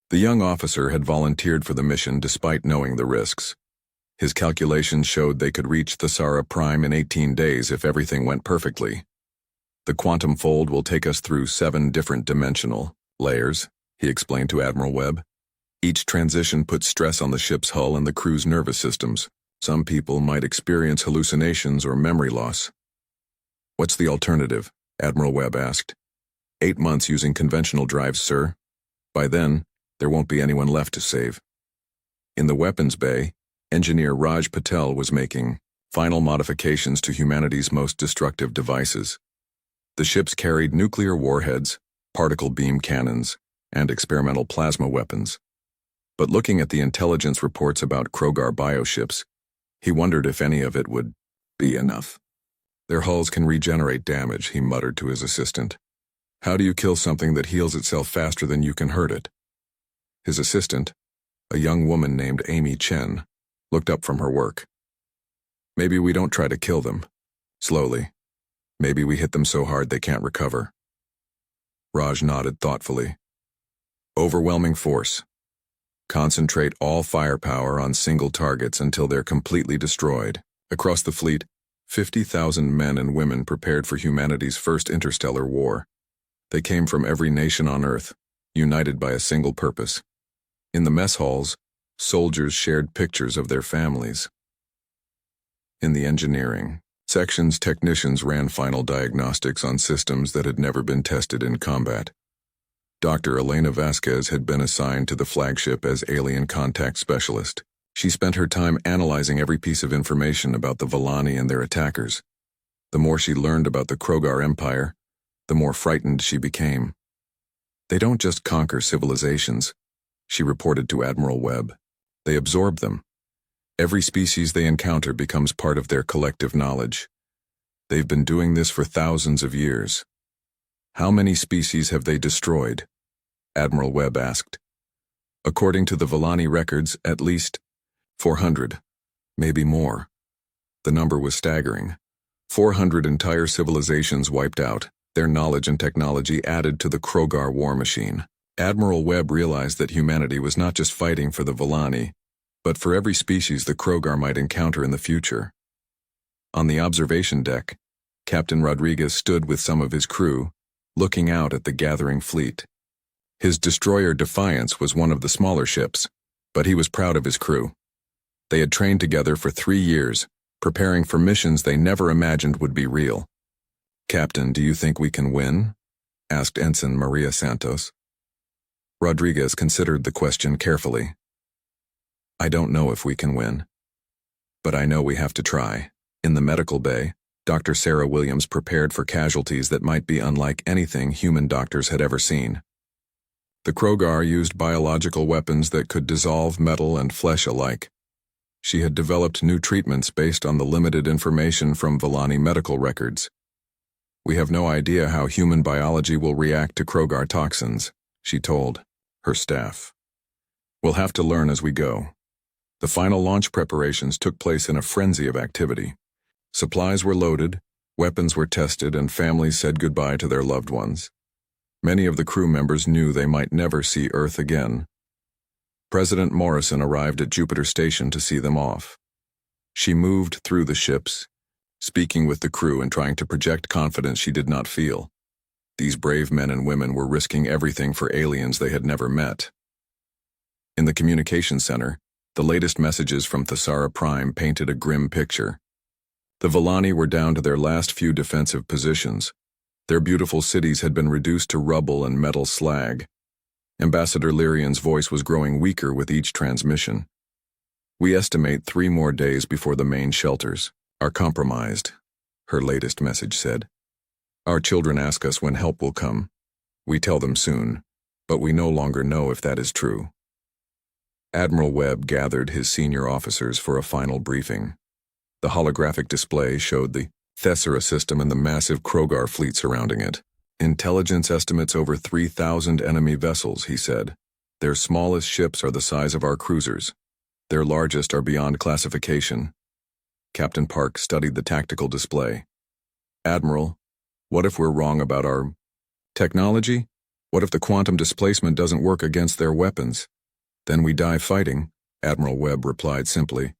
The young officer had volunteered for the mission despite knowing the risks. His calculations showed they could reach Thesara Prime in 18 days if everything went perfectly. "The quantum fold will take us through 7 different dimensional layers," he explained to Admiral Webb. "Each transition puts stress on the ship's hull and the crew's nervous systems. Some people might experience hallucinations or memory loss." "What's the alternative?" Admiral Webb asked. 8 months using conventional drives, sir. By then, there won't be anyone left to save." In the weapons bay, engineer Raj Patel was making final modifications to humanity's most destructive devices. The ships carried nuclear warheads, particle beam cannons, and experimental plasma weapons. But looking at the intelligence reports about Krogar bioships, he wondered if any of it would be enough. "Their hulls can regenerate damage," he muttered to his assistant. "How do you kill something that heals itself faster than you can hurt it?" His assistant, a young woman named Amy Chen, looked up from her work. "Maybe we don't try to kill them. Slowly. Maybe we hit them so hard they can't recover." Raj nodded thoughtfully. "Overwhelming force. Concentrate all firepower on single targets until they're completely destroyed." Across the fleet, 50,000 men and women prepared for humanity's first interstellar war. They came from every nation on Earth, united by a single purpose. In the mess halls, soldiers shared pictures of their families. In the engineering sections, technicians ran final diagnostics on systems that had never been tested in combat. Dr. Elena Vasquez had been assigned to the flagship as alien contact specialist. She spent her time analyzing every piece of information about the Villani and their attackers. The more she learned about the Krogar Empire, the more frightened she became. They don't just conquer civilizations, she reported to Admiral Webb. They absorb them. Every species they encounter becomes part of their collective knowledge. They've been doing this for thousands of years. How many species have they destroyed? Admiral Webb asked. According to the Volani records, at least 400, maybe more. The number was staggering. 400 entire civilizations wiped out, their knowledge and technology added to the Krogar war machine. Admiral Webb realized that humanity was not just fighting for the Volani, but for every species the Krogar might encounter in the future. On the observation deck, Captain Rodriguez stood with some of his crew, looking out at the gathering fleet. His destroyer Defiance was one of the smaller ships, but he was proud of his crew. They had trained together for 3 years, preparing for missions they never imagined would be real. "Captain, do you think we can win?" asked Ensign Maria Santos. Rodriguez considered the question carefully. "I don't know if we can win, but I know we have to try." In the medical bay, Dr. Sarah Williams prepared for casualties that might be unlike anything human doctors had ever seen. The Krogar used biological weapons that could dissolve metal and flesh alike. She had developed new treatments based on the limited information from Volani medical records. "We have no idea how human biology will react to Krogar toxins," she told her staff. "We'll have to learn as we go." The final launch preparations took place in a frenzy of activity. Supplies were loaded, weapons were tested, and families said goodbye to their loved ones. Many of the crew members knew they might never see Earth again. President Morrison arrived at Jupiter Station to see them off. She moved through the ships, speaking with the crew and trying to project confidence she did not feel. These brave men and women were risking everything for aliens they had never met. In the communications center, the latest messages from Thesara Prime painted a grim picture. The Volani were down to their last few defensive positions. Their beautiful cities had been reduced to rubble and metal slag. Ambassador Lyrian's voice was growing weaker with each transmission. "We estimate 3 more days before the main shelters are compromised," her latest message said. "Our children ask us when help will come. We tell them soon, but we no longer know if that is true." Admiral Webb gathered his senior officers for a final briefing. The holographic display showed the Thesara system and the massive Krogar fleet surrounding it. "Intelligence estimates over 3,000 enemy vessels," he said. "Their smallest ships are the size of our cruisers. Their largest are beyond classification." Captain Park studied the tactical display. "Admiral, what if we're wrong about our technology? What if the quantum displacement doesn't work against their weapons? Then we die fighting," Admiral Webb replied simply.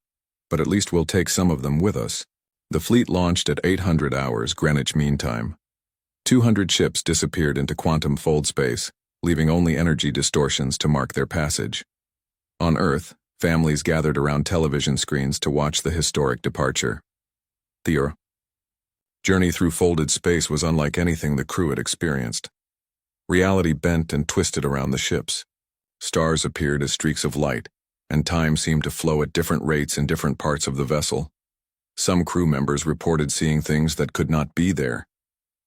"But at least we'll take some of them with us." The fleet launched at 800 hours Greenwich Mean Time. 200 ships disappeared into quantum fold space, leaving only energy distortions to mark their passage. On Earth, families gathered around television screens to watch the historic departure. The journey through folded space was unlike anything the crew had experienced. Reality bent and twisted around the ships. Stars appeared as streaks of light, and time seemed to flow at different rates in different parts of the vessel. Some crew members reported seeing things that could not be there.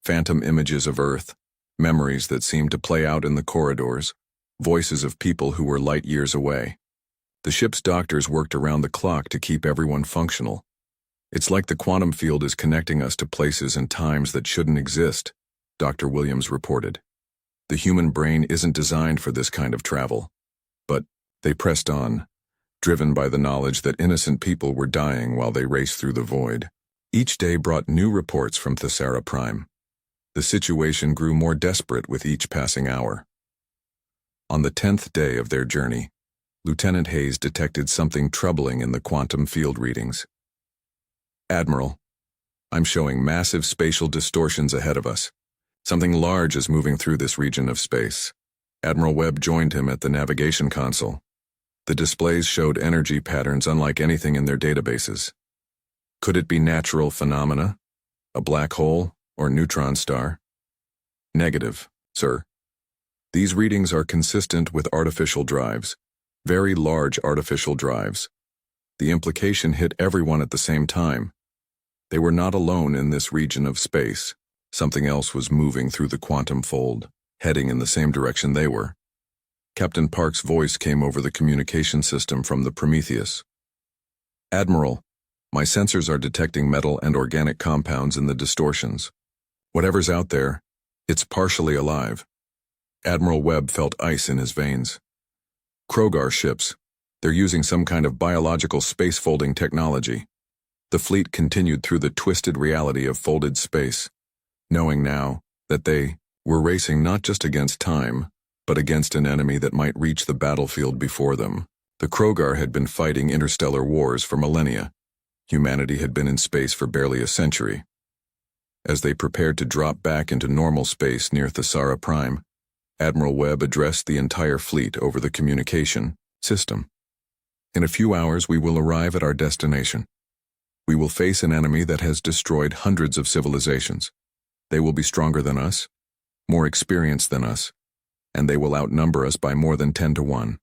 Phantom images of Earth, memories that seemed to play out in the corridors, voices of people who were light years away. The ship's doctors worked around the clock to keep everyone functional. "It's like the quantum field is connecting us to places and times that shouldn't exist," Dr. Williams reported. "The human brain isn't designed for this kind of travel." But they pressed on, driven by the knowledge that innocent people were dying while they raced through the void. Each day brought new reports from Thesara Prime. The situation grew more desperate with each passing hour. On the 10th day of their journey, Lieutenant Hayes detected something troubling in the quantum field readings. "Admiral, I'm showing massive spatial distortions ahead of us. Something large is moving through this region of space." Admiral Webb joined him at the navigation console. The displays showed energy patterns unlike anything in their databases. Could it be natural phenomena? A black hole or neutron star? "Negative, sir. These readings are consistent with artificial drives, very large artificial drives. The implication hit everyone at the same time. They were not alone in this region of space. Something else was moving through the quantum fold." heading in the same direction they were. Captain Park's voice came over the communication system from the Prometheus. "Admiral, my sensors are detecting metal and organic compounds in the distortions. Whatever's out there, it's partially alive." Admiral Webb felt ice in his veins. "Krogar ships. They're using some kind of biological space-folding technology." The fleet continued through the twisted reality of folded space, knowing now that they were racing not just against time, but against an enemy that might reach the battlefield before them. The Krogar had been fighting interstellar wars for millennia. Humanity had been in space for barely a century. As they prepared to drop back into normal space near Thesara Prime, Admiral Webb addressed the entire fleet over the communication system. "In a few hours we will arrive at our destination. We will face an enemy that has destroyed hundreds of civilizations. They will be stronger than us, more experienced than us, and they will outnumber us by more than 10 to 1.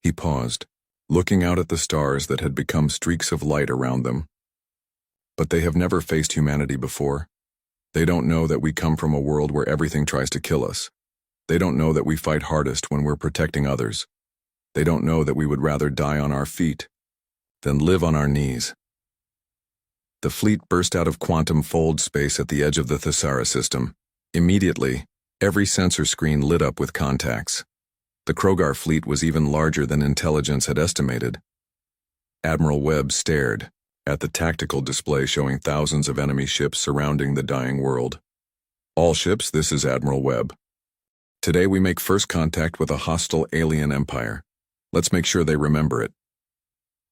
He paused, looking out at the stars that had become streaks of light around them. But they have never faced humanity before. They don't know that we come from a world where everything tries to kill us. They don't know that we fight hardest when we're protecting others. They don't know that we would rather die on our feet than live on our knees." The fleet burst out of quantum fold space at the edge of the Thesara system. Immediately, every sensor screen lit up with contacts. The Krogar fleet was even larger than intelligence had estimated. Admiral Webb stared at the tactical display showing thousands of enemy ships surrounding the dying world. "All ships, this is Admiral Webb. Today we make first contact with a hostile alien empire. Let's make sure they remember it."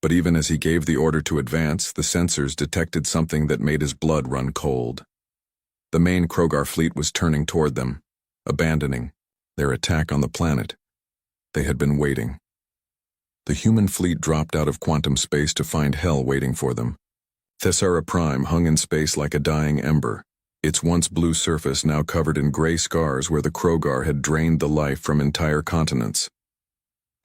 But even as he gave the order to advance, the sensors detected something that made his blood run cold. The main Krogar fleet was turning toward them, abandoning their attack on the planet. They had been waiting. The human fleet dropped out of quantum space to find hell waiting for them. Thesara Prime hung in space like a dying ember, its once blue surface now covered in gray scars where the Krogar had drained the life from entire continents.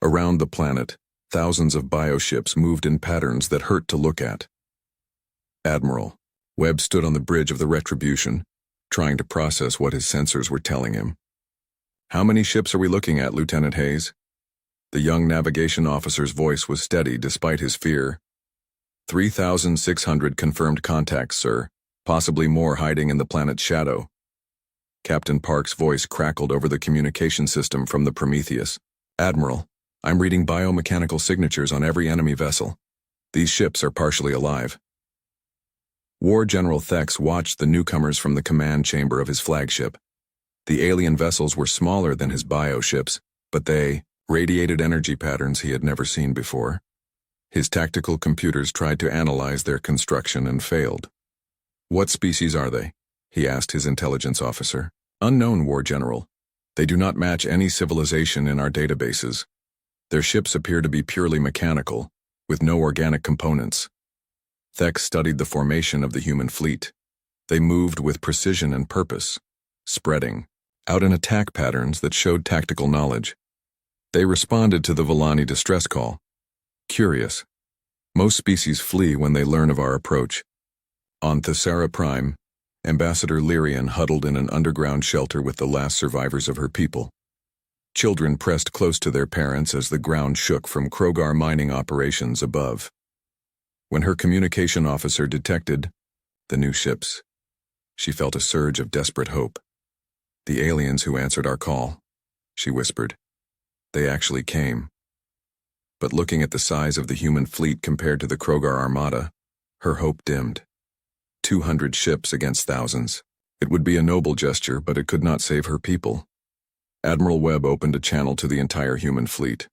Around the planet, thousands of bioships moved in patterns that hurt to look at. Admiral Webb stood on the bridge of the Retribution, trying to process what his sensors were telling him. "How many ships are we looking at, Lieutenant Hayes?" The young navigation officer's voice was steady despite his fear. 3,600 confirmed contacts, sir, possibly more hiding in the planet's shadow." Captain Park's voice crackled over the communication system from the Prometheus. "Admiral, I'm reading biomechanical signatures on every enemy vessel. These ships are partially alive." War General Thex watched the newcomers from the command chamber of his flagship. The alien vessels were smaller than his bioships, but they radiated energy patterns he had never seen before. His tactical computers tried to analyze their construction and failed. "What species are they?" he asked his intelligence officer. "Unknown, War General. They do not match any civilization in our databases. Their ships appear to be purely mechanical, with no organic components." Thex studied the formation of the human fleet. They moved with precision and purpose, spreading out in attack patterns that showed tactical knowledge. They responded to the Villani distress call. Curious. Most species flee when they learn of our approach. On Thesara Prime, Ambassador Lyrian huddled in an underground shelter with the last survivors of her people. Children pressed close to their parents as the ground shook from Krogar mining operations above. When her communication officer detected the new ships, she felt a surge of desperate hope. "The aliens who answered our call," she whispered. "They actually came." But looking at the size of the human fleet compared to the Krogar armada, her hope dimmed. 200 ships against thousands. It would be a noble gesture, but it could not save her people. Admiral Webb opened a channel to the entire human fleet.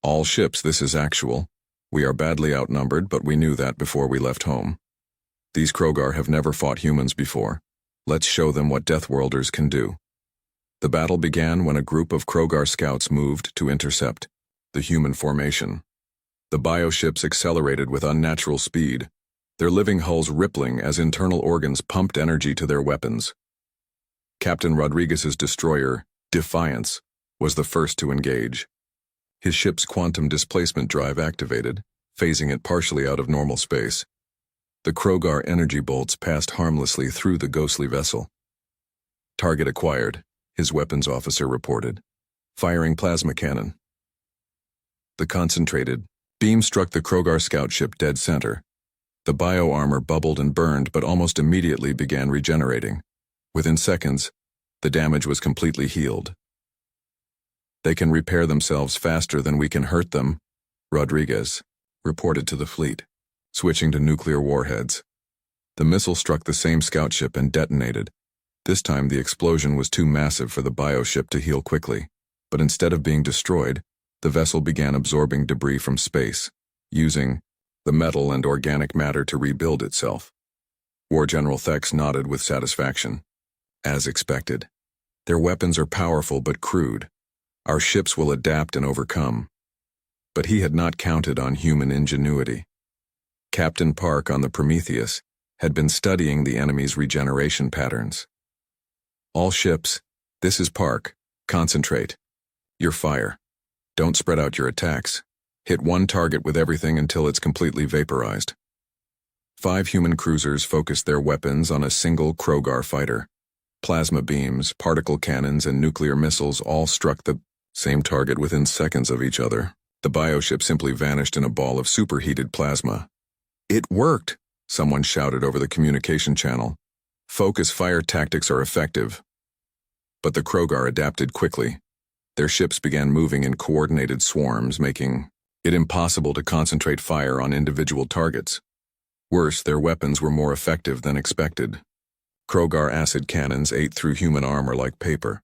"All ships, this is actual. We are badly outnumbered, but we knew that before we left home. These Krogar have never fought humans before. Let's show them what Deathworlders can do." The battle began when a group of Krogar scouts moved to intercept the human formation. The bioships accelerated with unnatural speed, their living hulls rippling as internal organs pumped energy to their weapons. Captain Rodriguez's destroyer, Defiance, was the first to engage. His ship's quantum displacement drive activated, phasing it partially out of normal space. The Krogar energy bolts passed harmlessly through the ghostly vessel. "Target acquired," his weapons officer reported, firing plasma cannon. The concentrated beam struck the Krogar scout ship dead center. The bio-armor bubbled and burned, but almost immediately began regenerating. Within seconds, the damage was completely healed. They can repair themselves faster than we can hurt them, Rodriguez reported to the fleet, switching to nuclear warheads. The missile struck the same scout ship and detonated. This time the explosion was too massive for the bioship to heal quickly, but instead of being destroyed, the vessel began absorbing debris from space, using the metal and organic matter to rebuild itself. War General Thex nodded with satisfaction. As expected. Their weapons are powerful but crude. Our ships will adapt and overcome. But he had not counted on human ingenuity. Captain Park on the Prometheus had been studying the enemy's regeneration patterns. All ships, this is Park. Concentrate. Your fire. Don't spread out your attacks. Hit one target with everything until it's completely vaporized. 5 human cruisers focused their weapons on a single Krogar fighter. Plasma beams, particle cannons, and nuclear missiles all struck the same target within seconds of each other. The bioship simply vanished in a ball of superheated plasma. It worked, someone shouted over the communication channel. Focus fire tactics are effective. But the Krogar adapted quickly. Their ships began moving in coordinated swarms, making it impossible to concentrate fire on individual targets. Worse, their weapons were more effective than expected. Krogar acid cannons ate through human armor like paper.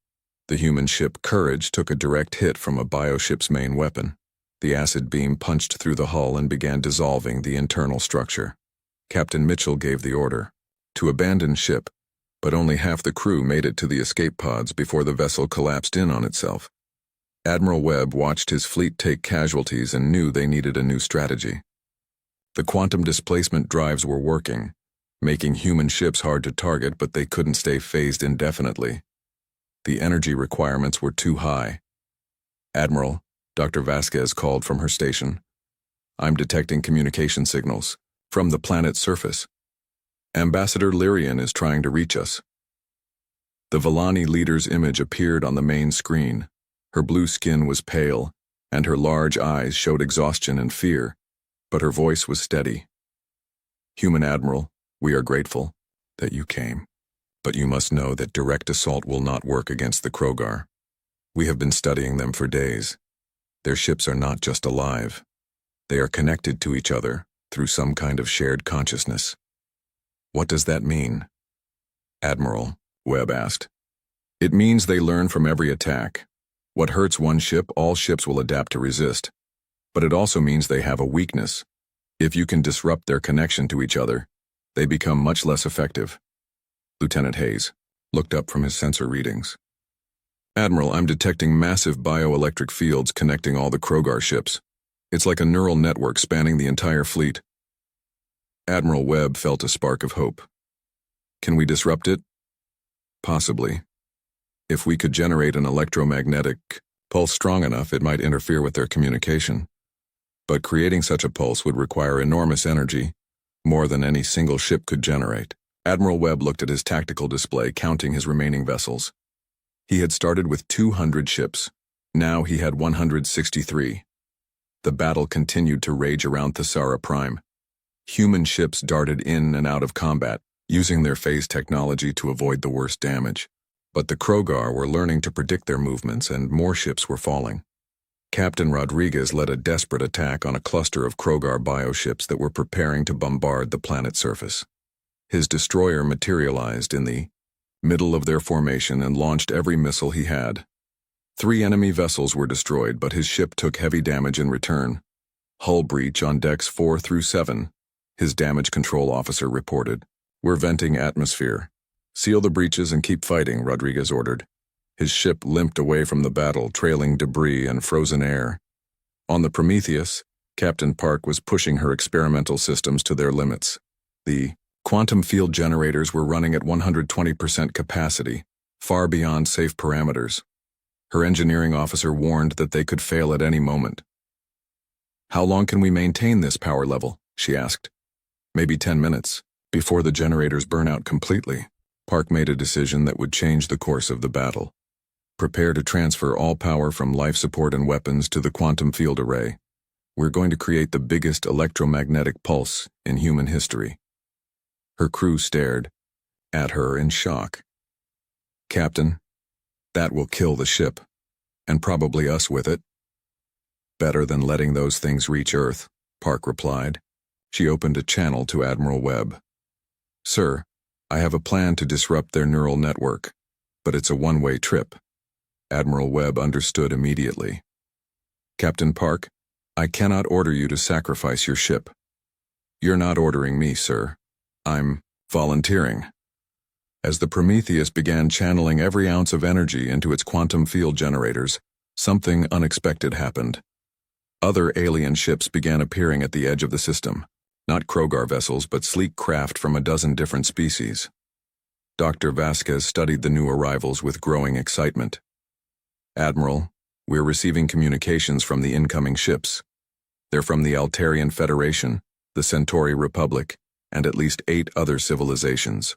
The human ship Courage took a direct hit from a bioship's main weapon. The acid beam punched through the hull and began dissolving the internal structure. Captain Mitchell gave the order to abandon ship, but only half the crew made it to the escape pods before the vessel collapsed in on itself. Admiral Webb watched his fleet take casualties and knew they needed a new strategy. The quantum displacement drives were working, making human ships hard to target, but they couldn't stay phased indefinitely. The energy requirements were too high. Admiral, Dr. Vasquez called from her station. I'm detecting communication signals from the planet's surface. Ambassador Lyrian is trying to reach us. The Villani leader's image appeared on the main screen. Her blue skin was pale, and her large eyes showed exhaustion and fear, but her voice was steady. Human Admiral, we are grateful that you came, but you must know that direct assault will not work against the Krogar. We have been studying them for days. Their ships are not just alive. They are connected to each other through some kind of shared consciousness. What does that mean? Admiral, Webb asked. It means they learn from every attack. What hurts one ship, all ships will adapt to resist. But it also means they have a weakness. If you can disrupt their connection to each other, they become much less effective. Lieutenant Hayes looked up from his sensor readings. Admiral, I'm detecting massive bioelectric fields connecting all the Krogar ships. It's like a neural network spanning the entire fleet. Admiral Webb felt a spark of hope. Can we disrupt it? Possibly. If we could generate an electromagnetic pulse strong enough, it might interfere with their communication. But creating such a pulse would require enormous energy, more than any single ship could generate. Admiral Webb looked at his tactical display, counting his remaining vessels. He had started with 200 ships. Now he had 163. The battle continued to rage around Thesara Prime. Human ships darted in and out of combat, using their phase technology to avoid the worst damage. But the Krogar were learning to predict their movements, and more ships were falling. Captain Rodriguez led a desperate attack on a cluster of Krogar bioships that were preparing to bombard the planet's surface. His destroyer materialized in the middle of their formation and launched every missile he had. 3 enemy vessels were destroyed, but his ship took heavy damage in return. Hull breach on decks 4 through 7, his damage control officer reported. We're venting atmosphere. Seal the breaches and keep fighting, Rodriguez ordered. His ship limped away from the battle, trailing debris and frozen air. On the Prometheus, Captain Park was pushing her experimental systems to their limits. The quantum field generators were running at 120% capacity, far beyond safe parameters. Her engineering officer warned that they could fail at any moment. How long can we maintain this power level? She asked. Maybe 10 minutes, before the generators burn out completely. Park made a decision that would change the course of the battle. Prepare to transfer all power from life support and weapons to the quantum field array. We're going to create the biggest electromagnetic pulse in human history." Her crew stared at her in shock. "Captain, that will kill the ship, and probably us with it." "Better than letting those things reach Earth," Park replied. She opened a channel to Admiral Webb. "Sir, I have a plan to disrupt their neural network, but it's a one-way trip." Admiral Webb understood immediately. "Captain Park, I cannot order you to sacrifice your ship." "You're not ordering me, sir. I'm volunteering." As the Prometheus began channeling every ounce of energy into its quantum field generators, something unexpected happened. Other alien ships began appearing at the edge of the system. Not Krogar vessels, but sleek craft from a dozen different species. Dr. Vasquez studied the new arrivals with growing excitement. "Admiral, we're receiving communications from the incoming ships. They're from the Altarian Federation, the Centauri Republic, and at least 8 other civilizations."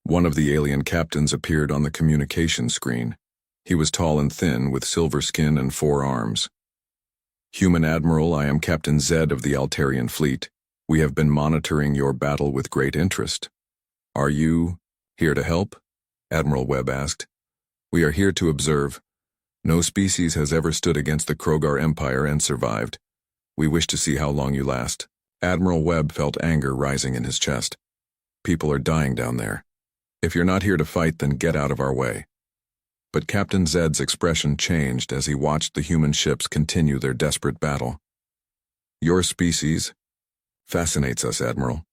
One of the alien captains appeared on the communication screen. He was tall and thin, with silver skin and 4 arms. "Human Admiral, I am Captain Zed of the Altarian Fleet. We have been monitoring your battle with great interest." "Are you here to help?" Admiral Webb asked. "We are here to observe. No species has ever stood against the Krogar Empire and survived. We wish to see how long you last." Admiral Webb felt anger rising in his chest. "People are dying down there. If you're not here to fight, then get out of our way." But Captain Zed's expression changed as he watched the human ships continue their desperate battle. "Your species fascinates us, Admiral.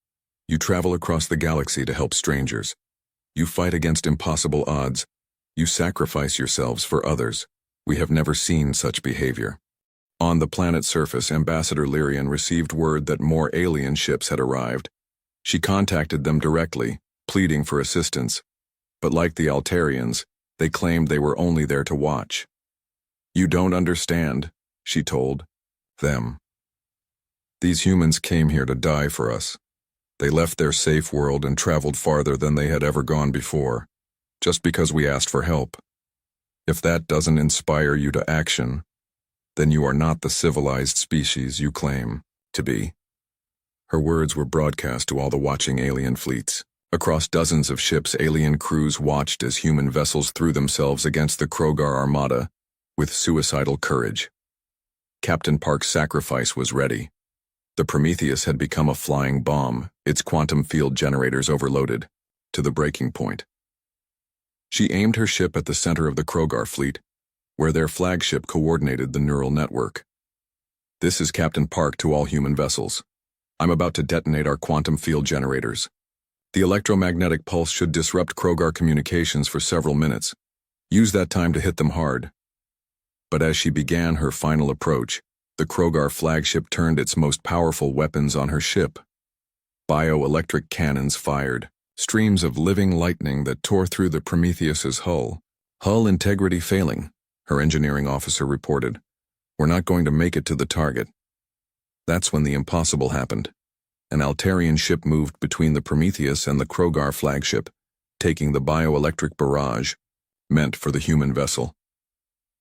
You travel across the galaxy to help strangers. You fight against impossible odds. You sacrifice yourselves for others. We have never seen such behavior." On the planet's surface, Ambassador Lyrian received word that more alien ships had arrived. She contacted them directly, pleading for assistance. But like the Altarians, they claimed they were only there to watch. "You don't understand," she told them. "These humans came here to die for us. They left their safe world and traveled farther than they had ever gone before, just because we asked for help. If that doesn't inspire you to action, then you are not the civilized species you claim to be." Her words were broadcast to all the watching alien fleets. Across dozens of ships, alien crews watched as human vessels threw themselves against the Krogar armada with suicidal courage. Captain Park's sacrifice was ready. The Prometheus had become a flying bomb, its quantum field generators overloaded to the breaking point. She aimed her ship at the center of the Krogar fleet, where their flagship coordinated the neural network. "This is Captain Park to all human vessels. I'm about to detonate our quantum field generators. The electromagnetic pulse should disrupt Krogar communications for several minutes. Use that time to hit them hard." But as she began her final approach, the Krogar flagship turned its most powerful weapons on her ship. Bioelectric cannons fired, streams of living lightning that tore through the Prometheus's hull. "Hull integrity failing," her engineering officer reported. "We're not going to make it to the target." That's when the impossible happened. An Altarian ship moved between the Prometheus and the Krogar flagship, taking the bioelectric barrage meant for the human vessel.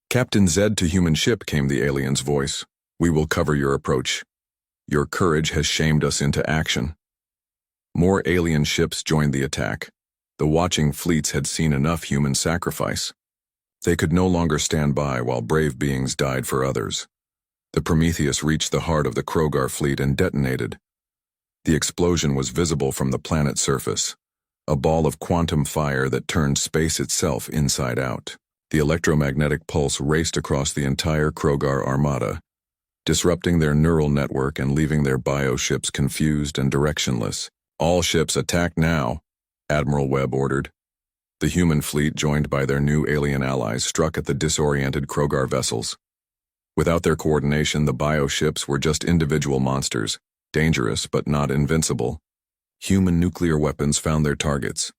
"Captain Zed to human ship," came the alien's voice. "We will cover your approach. Your courage has shamed us into action." More alien ships joined the attack. The watching fleets had seen enough human sacrifice. They could no longer stand by while brave beings died for others. The Prometheus reached the heart of the Krogar fleet and detonated. The explosion was visible from the planet's surface, a ball of quantum fire that turned space itself inside out. The electromagnetic pulse raced across the entire Krogar armada, disrupting their neural network and leaving their bioships confused and directionless. "All ships attack now," Admiral Webb ordered. The human fleet, joined by their new alien allies, struck at the disoriented Krogar vessels. Without their coordination, the bioships were just individual monsters, dangerous but not invincible. Human nuclear weapons found their targets.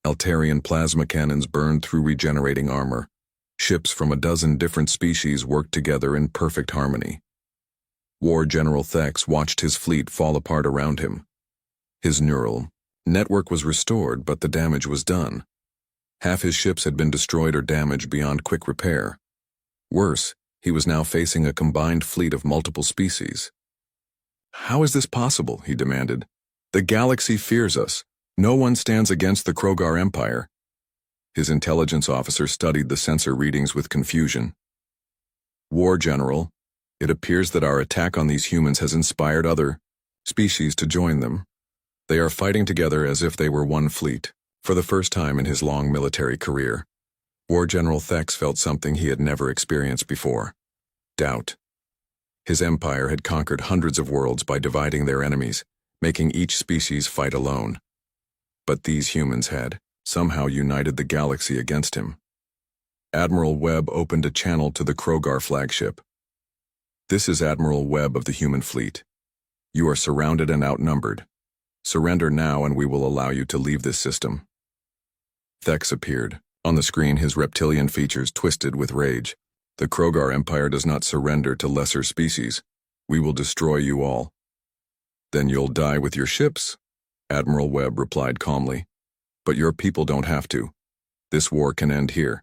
Altarian plasma cannons burned through regenerating armor. Ships from a dozen different species worked together in perfect harmony. War General Thex watched his fleet fall apart around him. His neural network was restored, but the damage was done. Half his ships had been destroyed or damaged beyond quick repair. Worse, he was now facing a combined fleet of multiple species. "How is this possible?" he demanded. "The galaxy fears us. No one stands against the Krogar Empire." His intelligence officer studied the sensor readings with confusion. "War General, it appears that our attack on these humans has inspired other species to join them. They are fighting together as if they were one fleet." For the first time in his long military career, War General Thex felt something he had never experienced before: doubt. His empire had conquered hundreds of worlds by dividing their enemies, making each species fight alone. But these humans had somehow united the galaxy against him. Admiral Webb opened a channel to the Krogar flagship. "This is Admiral Webb of the human fleet. You are surrounded and outnumbered. Surrender now and we will allow you to leave this system." Thex appeared. On the screen, his reptilian features twisted with rage. "The Krogar Empire does not surrender to lesser species. We will destroy you all." "Then you'll die with your ships," Admiral Webb replied calmly. "But your people don't have to. This war can end here."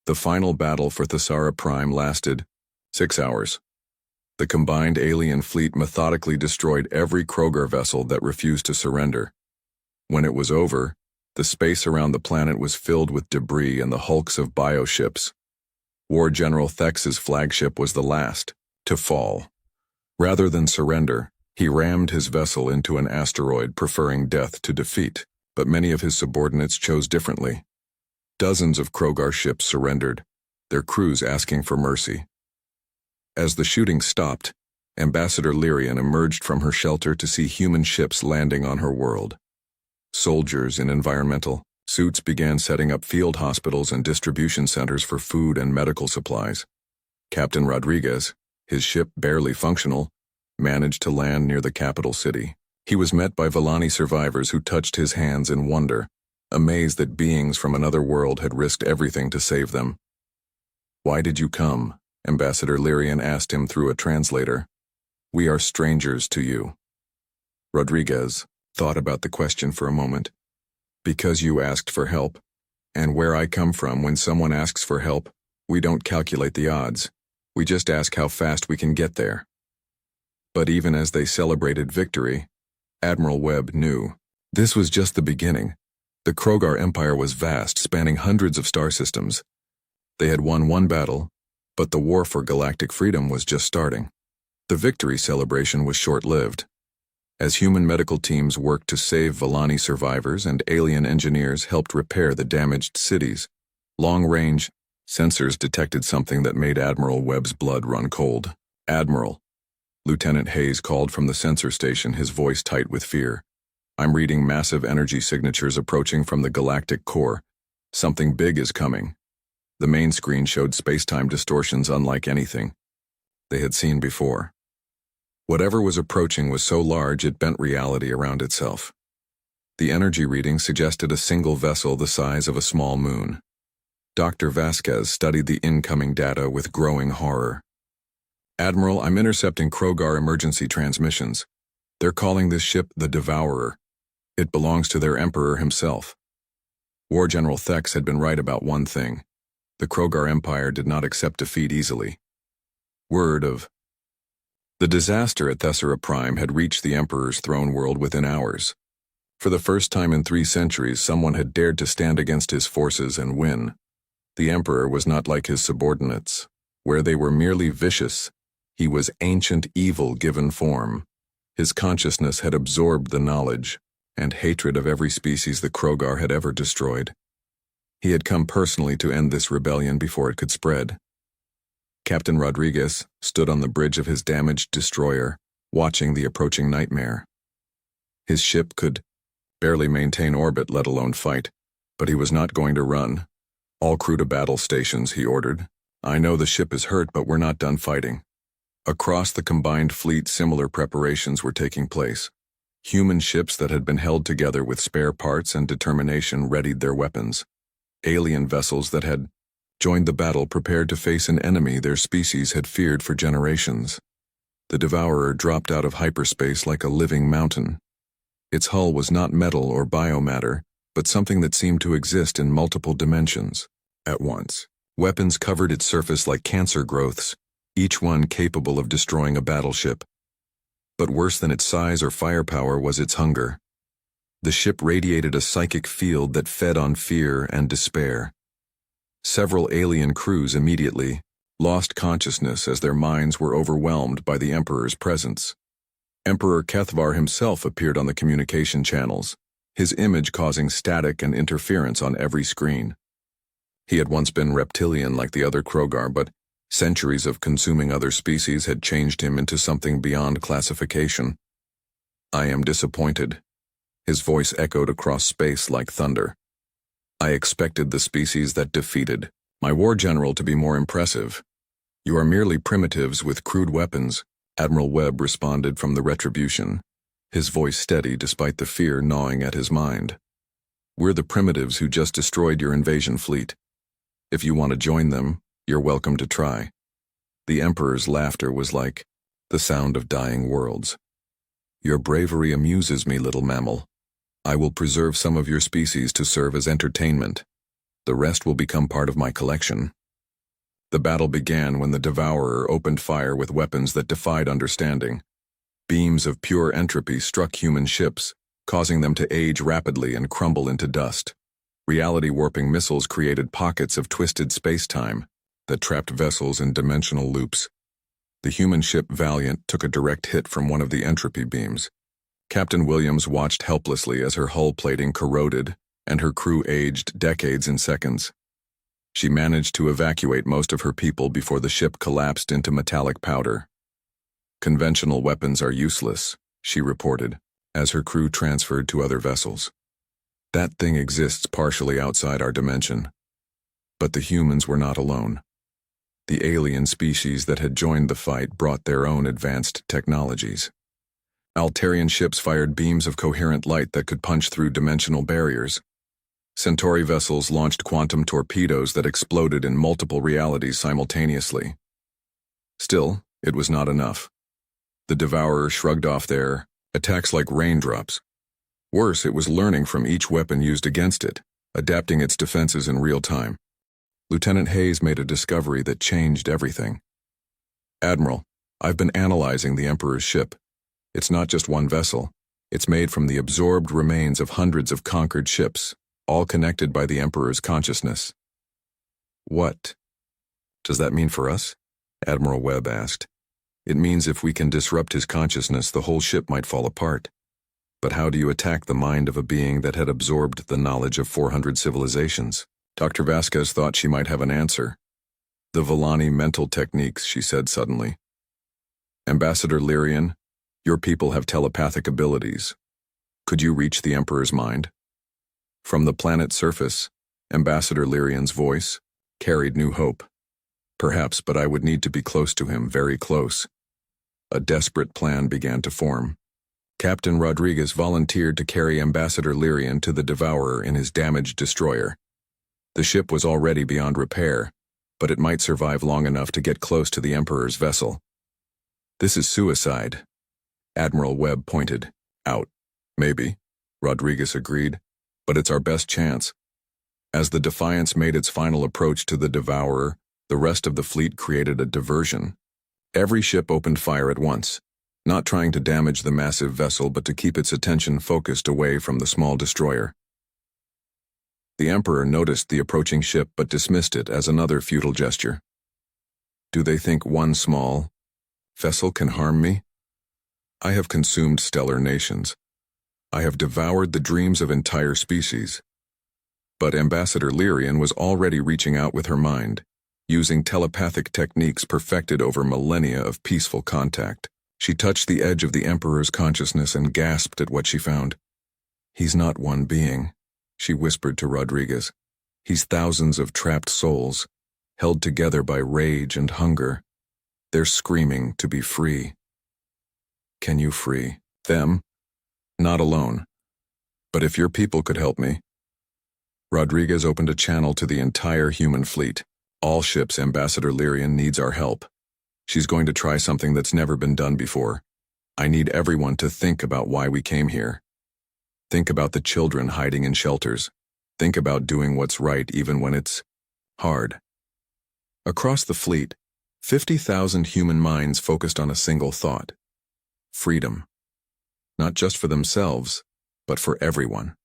The final battle for Thesara Prime lasted 6 hours. The combined alien fleet methodically destroyed every Krogar vessel that refused to surrender. When it was over, the space around the planet was filled with debris and the hulks of bioships. War General Thex's flagship was the last to fall. Rather than surrender, he rammed his vessel into an asteroid, preferring death to defeat, but many of his subordinates chose differently. Dozens of Krogar ships surrendered, their crews asking for mercy. As the shooting stopped, Ambassador Lyrian emerged from her shelter to see human ships landing on her world. Soldiers in environmental suits began setting up field hospitals and distribution centers for food and medical supplies. Captain Rodriguez, his ship barely functional, managed to land near the capital city. He was met by Villani survivors who touched his hands in wonder, amazed that beings from another world had risked everything to save them. "Why did you come?" Ambassador Lyrian asked him through a translator. "We are strangers to you." Rodriguez thought about the question for a moment. "Because you asked for help. And where I come from, when someone asks for help, we don't calculate the odds. We just ask how fast we can get there." But even as they celebrated victory, Admiral Webb knew this was just the beginning. The Krogar Empire was vast, spanning hundreds of star systems. They had won one battle, but the war for galactic freedom was just starting. The victory celebration was short-lived. As human medical teams worked to save Villani survivors and alien engineers helped repair the damaged cities, long-range sensors detected something that made Admiral Webb's blood run cold. "Admiral," Lieutenant Hayes called from the sensor station, his voice tight with fear. "I'm reading massive energy signatures approaching from the galactic core. Something big is coming." The main screen showed space-time distortions unlike anything they had seen before. Whatever was approaching was so large it bent reality around itself. The energy reading suggested a single vessel the size of a small moon. Dr. Vasquez studied the incoming data with growing horror. "Admiral, I'm intercepting Krogar emergency transmissions. They're calling this ship the Devourer. It belongs to their Emperor himself." War General Thex had been right about one thing. The Krogar Empire did not accept defeat easily. Word of the disaster at Thesara Prime had reached the Emperor's throne world within hours. For the first time in 3 centuries, someone had dared to stand against his forces and win. The Emperor was not like his subordinates, where they were merely vicious. He was ancient evil given form. His consciousness had absorbed the knowledge and hatred of every species the Krogar had ever destroyed. He had come personally to end this rebellion before it could spread. Captain Rodriguez stood on the bridge of his damaged destroyer, watching the approaching nightmare. His ship could barely maintain orbit, let alone fight, but he was not going to run. "All crew to battle stations," he ordered. "I know the ship is hurt, but we're not done fighting." Across the combined fleet, similar preparations were taking place. Human ships that had been held together with spare parts and determination readied their weapons. Alien vessels that had joined the battle prepared to face an enemy their species had feared for generations. The Devourer dropped out of hyperspace like a living mountain. Its hull was not metal or biomatter, but something that seemed to exist in multiple dimensions at once. Weapons covered its surface like cancer growths, each one capable of destroying a battleship. But worse than its size or firepower was its hunger. The ship radiated a psychic field that fed on fear and despair. Several alien crews immediately lost consciousness as their minds were overwhelmed by the Emperor's presence. Emperor Kethvar himself appeared on the communication channels, his image causing static and interference on every screen. He had once been reptilian like the other Krogar, but centuries of consuming other species had changed him into something beyond classification. "I am disappointed." His voice echoed across space like thunder. "I expected the species that defeated my war general to be more impressive. You are merely primitives with crude weapons," Admiral Webb responded from the Retribution, his voice steady despite the fear gnawing at his mind. "We're the primitives who just destroyed your invasion fleet. If you want to join them, you're welcome to try." The Emperor's laughter was like the sound of dying worlds. "Your bravery amuses me, little mammal. I will preserve some of your species to serve as entertainment. The rest will become part of my collection." The battle began when the Devourer opened fire with weapons that defied understanding. Beams of pure entropy struck human ships, causing them to age rapidly and crumble into dust. Reality-warping missiles created pockets of twisted space-time that trapped vessels in dimensional loops. The human ship Valiant took a direct hit from one of the entropy beams. Captain Williams watched helplessly as her hull plating corroded and her crew aged decades in seconds. She managed to evacuate most of her people before the ship collapsed into metallic powder. "Conventional weapons are useless," she reported, as her crew transferred to other vessels. "That thing exists partially outside our dimension." But the humans were not alone. The alien species that had joined the fight brought their own advanced technologies. Altarian ships fired beams of coherent light that could punch through dimensional barriers. Centauri vessels launched quantum torpedoes that exploded in multiple realities simultaneously. Still, it was not enough. The Devourer shrugged off their attacks like raindrops. Worse, it was learning from each weapon used against it, adapting its defenses in real time. Lieutenant Hayes made a discovery that changed everything. "Admiral, I've been analyzing the Emperor's ship. It's not just one vessel. It's made from the absorbed remains of hundreds of conquered ships, all connected by the Emperor's consciousness." "What does that mean for us?" Admiral Webb asked. "It means if we can disrupt his consciousness, the whole ship might fall apart. But how do you attack the mind of a being that had absorbed the knowledge of 400 civilizations?" Dr. Vasquez thought she might have an answer. "The Villani mental techniques," she said suddenly. "Ambassador Lyrian, your people have telepathic abilities. Could you reach the Emperor's mind?" From the planet's surface, Ambassador Lyrian's voice carried new hope. "Perhaps, but I would need to be close to him, very close." A desperate plan began to form. Captain Rodriguez volunteered to carry Ambassador Lyrian to the Devourer in his damaged destroyer. The ship was already beyond repair, but it might survive long enough to get close to the Emperor's vessel. "This is suicide." Admiral Webb pointed out. "Maybe," Rodriguez agreed, "but it's our best chance." As the Defiance made its final approach to the Devourer, the rest of the fleet created a diversion. Every ship opened fire at once, not trying to damage the massive vessel but to keep its attention focused away from the small destroyer. The Emperor noticed the approaching ship but dismissed it as another futile gesture. "Do they think one small vessel can harm me? I have consumed stellar nations. I have devoured the dreams of entire species." But Ambassador Lyrian was already reaching out with her mind, using telepathic techniques perfected over millennia of peaceful contact. She touched the edge of the Emperor's consciousness and gasped at what she found. "He's not one being," she whispered to Rodriguez. "He's thousands of trapped souls, held together by rage and hunger. They're screaming to be free." "Can you free them?" "Not alone. But if your people could help me." Rodriguez opened a channel to the entire human fleet. "All ships, Ambassador Lyrian needs our help. She's going to try something that's never been done before. I need everyone to think about why we came here." Think about the children hiding in shelters. Think about doing what's right even when it's hard. Across the fleet, 50,000 human minds focused on a single thought: freedom. Not just for themselves, but for everyone.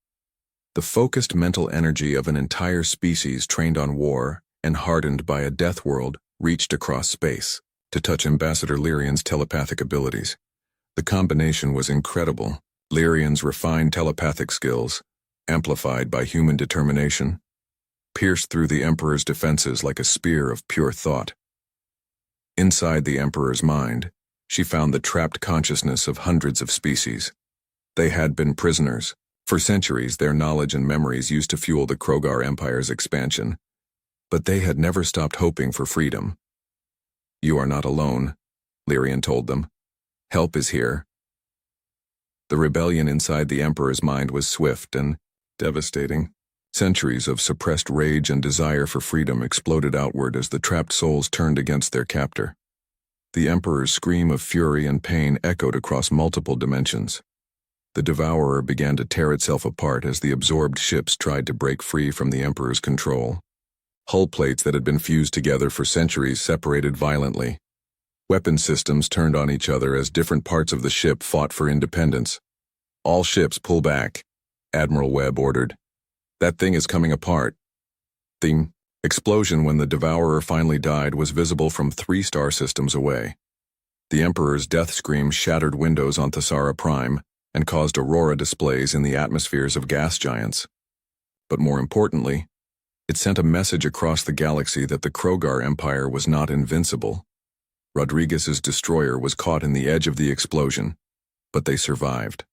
The focused mental energy of an entire species trained on war and hardened by a death world reached across space to touch Ambassador Lyrian's telepathic abilities. The combination was incredible. Lyrian's refined telepathic skills, amplified by human determination, pierced through the Emperor's defenses like a spear of pure thought. Inside the Emperor's mind, she found the trapped consciousness of hundreds of species. They had been prisoners. For centuries, their knowledge and memories used to fuel the Krogar Empire's expansion, but they had never stopped hoping for freedom. "You are not alone," Lyrian told them. "Help is here." The rebellion inside the Emperor's mind was swift and devastating. Centuries of suppressed rage and desire for freedom exploded outward as the trapped souls turned against their captor. The Emperor's scream of fury and pain echoed across multiple dimensions. The Devourer began to tear itself apart as the absorbed ships tried to break free from the Emperor's control. Hull plates that had been fused together for centuries separated violently. Weapon systems turned on each other as different parts of the ship fought for independence. "All ships pull back," Admiral Webb ordered. "That thing is coming apart." The explosion when the Devourer finally died was visible from 3 star systems away. The Emperor's death scream shattered windows on Thesara Prime and caused aurora displays in the atmospheres of gas giants. But more importantly, it sent a message across the galaxy that the Krogar Empire was not invincible. Rodriguez's destroyer was caught in the edge of the explosion, but they survived.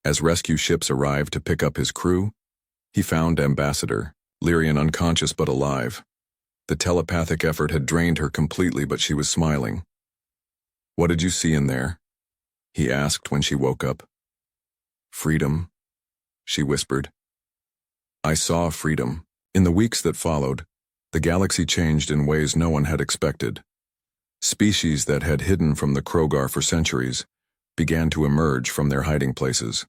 As rescue ships arrived to pick up his crew, he found Ambassador Lyrian unconscious but alive. The telepathic effort had drained her completely, but she was smiling. "What did you see in there?" he asked when she woke up. "Freedom," she whispered. "I saw freedom." In the weeks that followed, the galaxy changed in ways no one had expected. Species that had hidden from the Krogar for centuries began to emerge from their hiding places.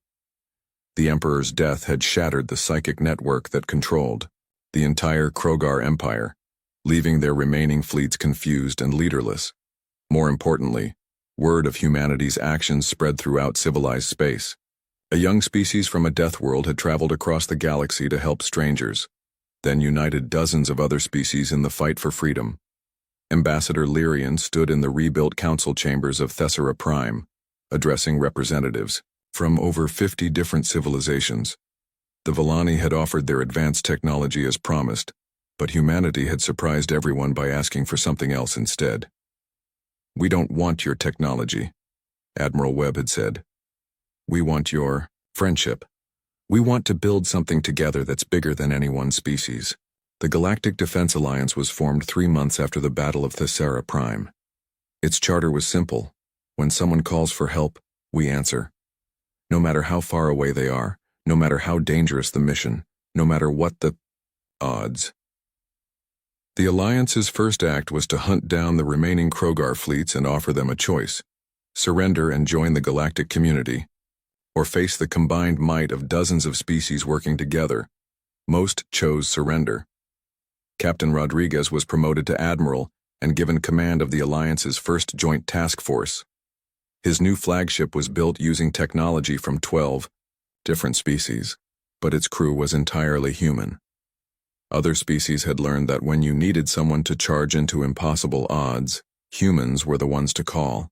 The Emperor's death had shattered the psychic network that controlled the entire Krogar Empire, leaving their remaining fleets confused and leaderless. More importantly, word of humanity's actions spread throughout civilized space. A young species from a death world had traveled across the galaxy to help strangers, then united dozens of other species in the fight for freedom. Ambassador Lyrian stood in the rebuilt council chambers of Thesara Prime, addressing representatives from over 50 different civilizations. The Villani had offered their advanced technology as promised, but humanity had surprised everyone by asking for something else instead. "We don't want your technology," Admiral Webb had said. "We want your friendship. We want to build something together that's bigger than any one species." The Galactic Defense Alliance was formed 3 months after the Battle of Thesara Prime. Its charter was simple: when someone calls for help, we answer. No matter how far away they are, no matter how dangerous the mission, no matter what the odds. The Alliance's first act was to hunt down the remaining Krogar fleets and offer them a choice: surrender and join the galactic community, or face the combined might of dozens of species working together. Most chose surrender. Captain Rodriguez was promoted to Admiral and given command of the Alliance's first joint task force. His new flagship was built using technology from 12 different species, but its crew was entirely human. Other species had learned that when you needed someone to charge into impossible odds, humans were the ones to call.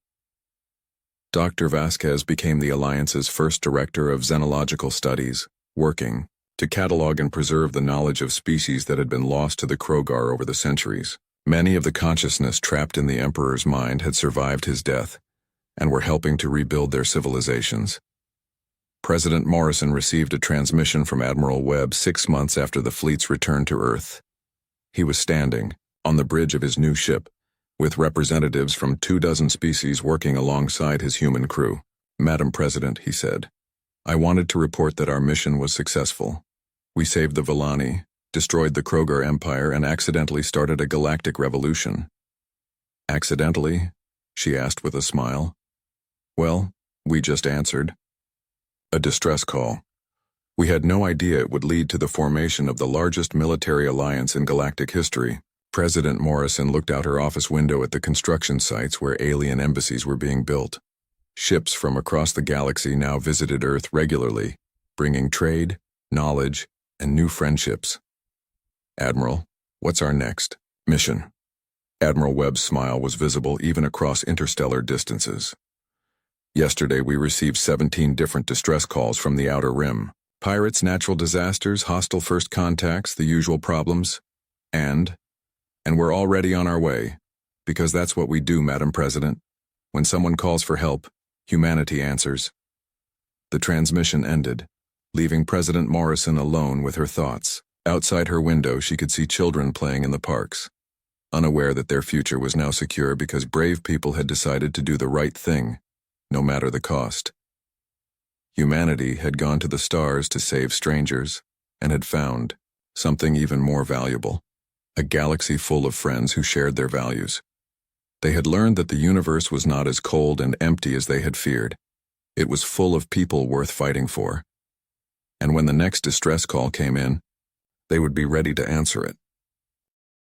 Dr. Vasquez became the Alliance's first director of xenological studies, working to catalog and preserve the knowledge of species that had been lost to the Krogar over the centuries. Many of the consciousness trapped in the Emperor's mind had survived his death and were helping to rebuild their civilizations. President Morrison received a transmission from Admiral Webb 6 months after the fleet's return to Earth. He was standing on the bridge of his new ship, with representatives from 24 species working alongside his human crew. "Madam President," he said, "I wanted to report that our mission was successful. We saved the Villani, destroyed the Krogar Empire, and accidentally started a galactic revolution." "Accidentally?" she asked with a smile. "Well, we just answered a distress call. We had no idea it would lead to the formation of the largest military alliance in galactic history. President Morrison looked out her office window at the construction sites where alien embassies were being built. Ships from across the galaxy now visited Earth regularly, bringing trade, knowledge, and new friendships. Admiral, what's our next mission? Admiral Webb's smile was visible even across interstellar distances. Yesterday we received 17 different distress calls from the Outer Rim. Pirates, natural disasters, hostile first contacts, the usual problems. And we're already on our way, because that's what we do, Madam President. When someone calls for help, humanity answers. The transmission ended, leaving President Morrison alone with her thoughts. Outside her window, she could see children playing in the parks, unaware that their future was now secure because brave people had decided to do the right thing, no matter the cost. Humanity had gone to the stars to save strangers, and had found something even more valuable. A galaxy full of friends who shared their values. They had learned that the universe was not as cold and empty as they had feared. It was full of people worth fighting for. And when the next distress call came in, they would be ready to answer it.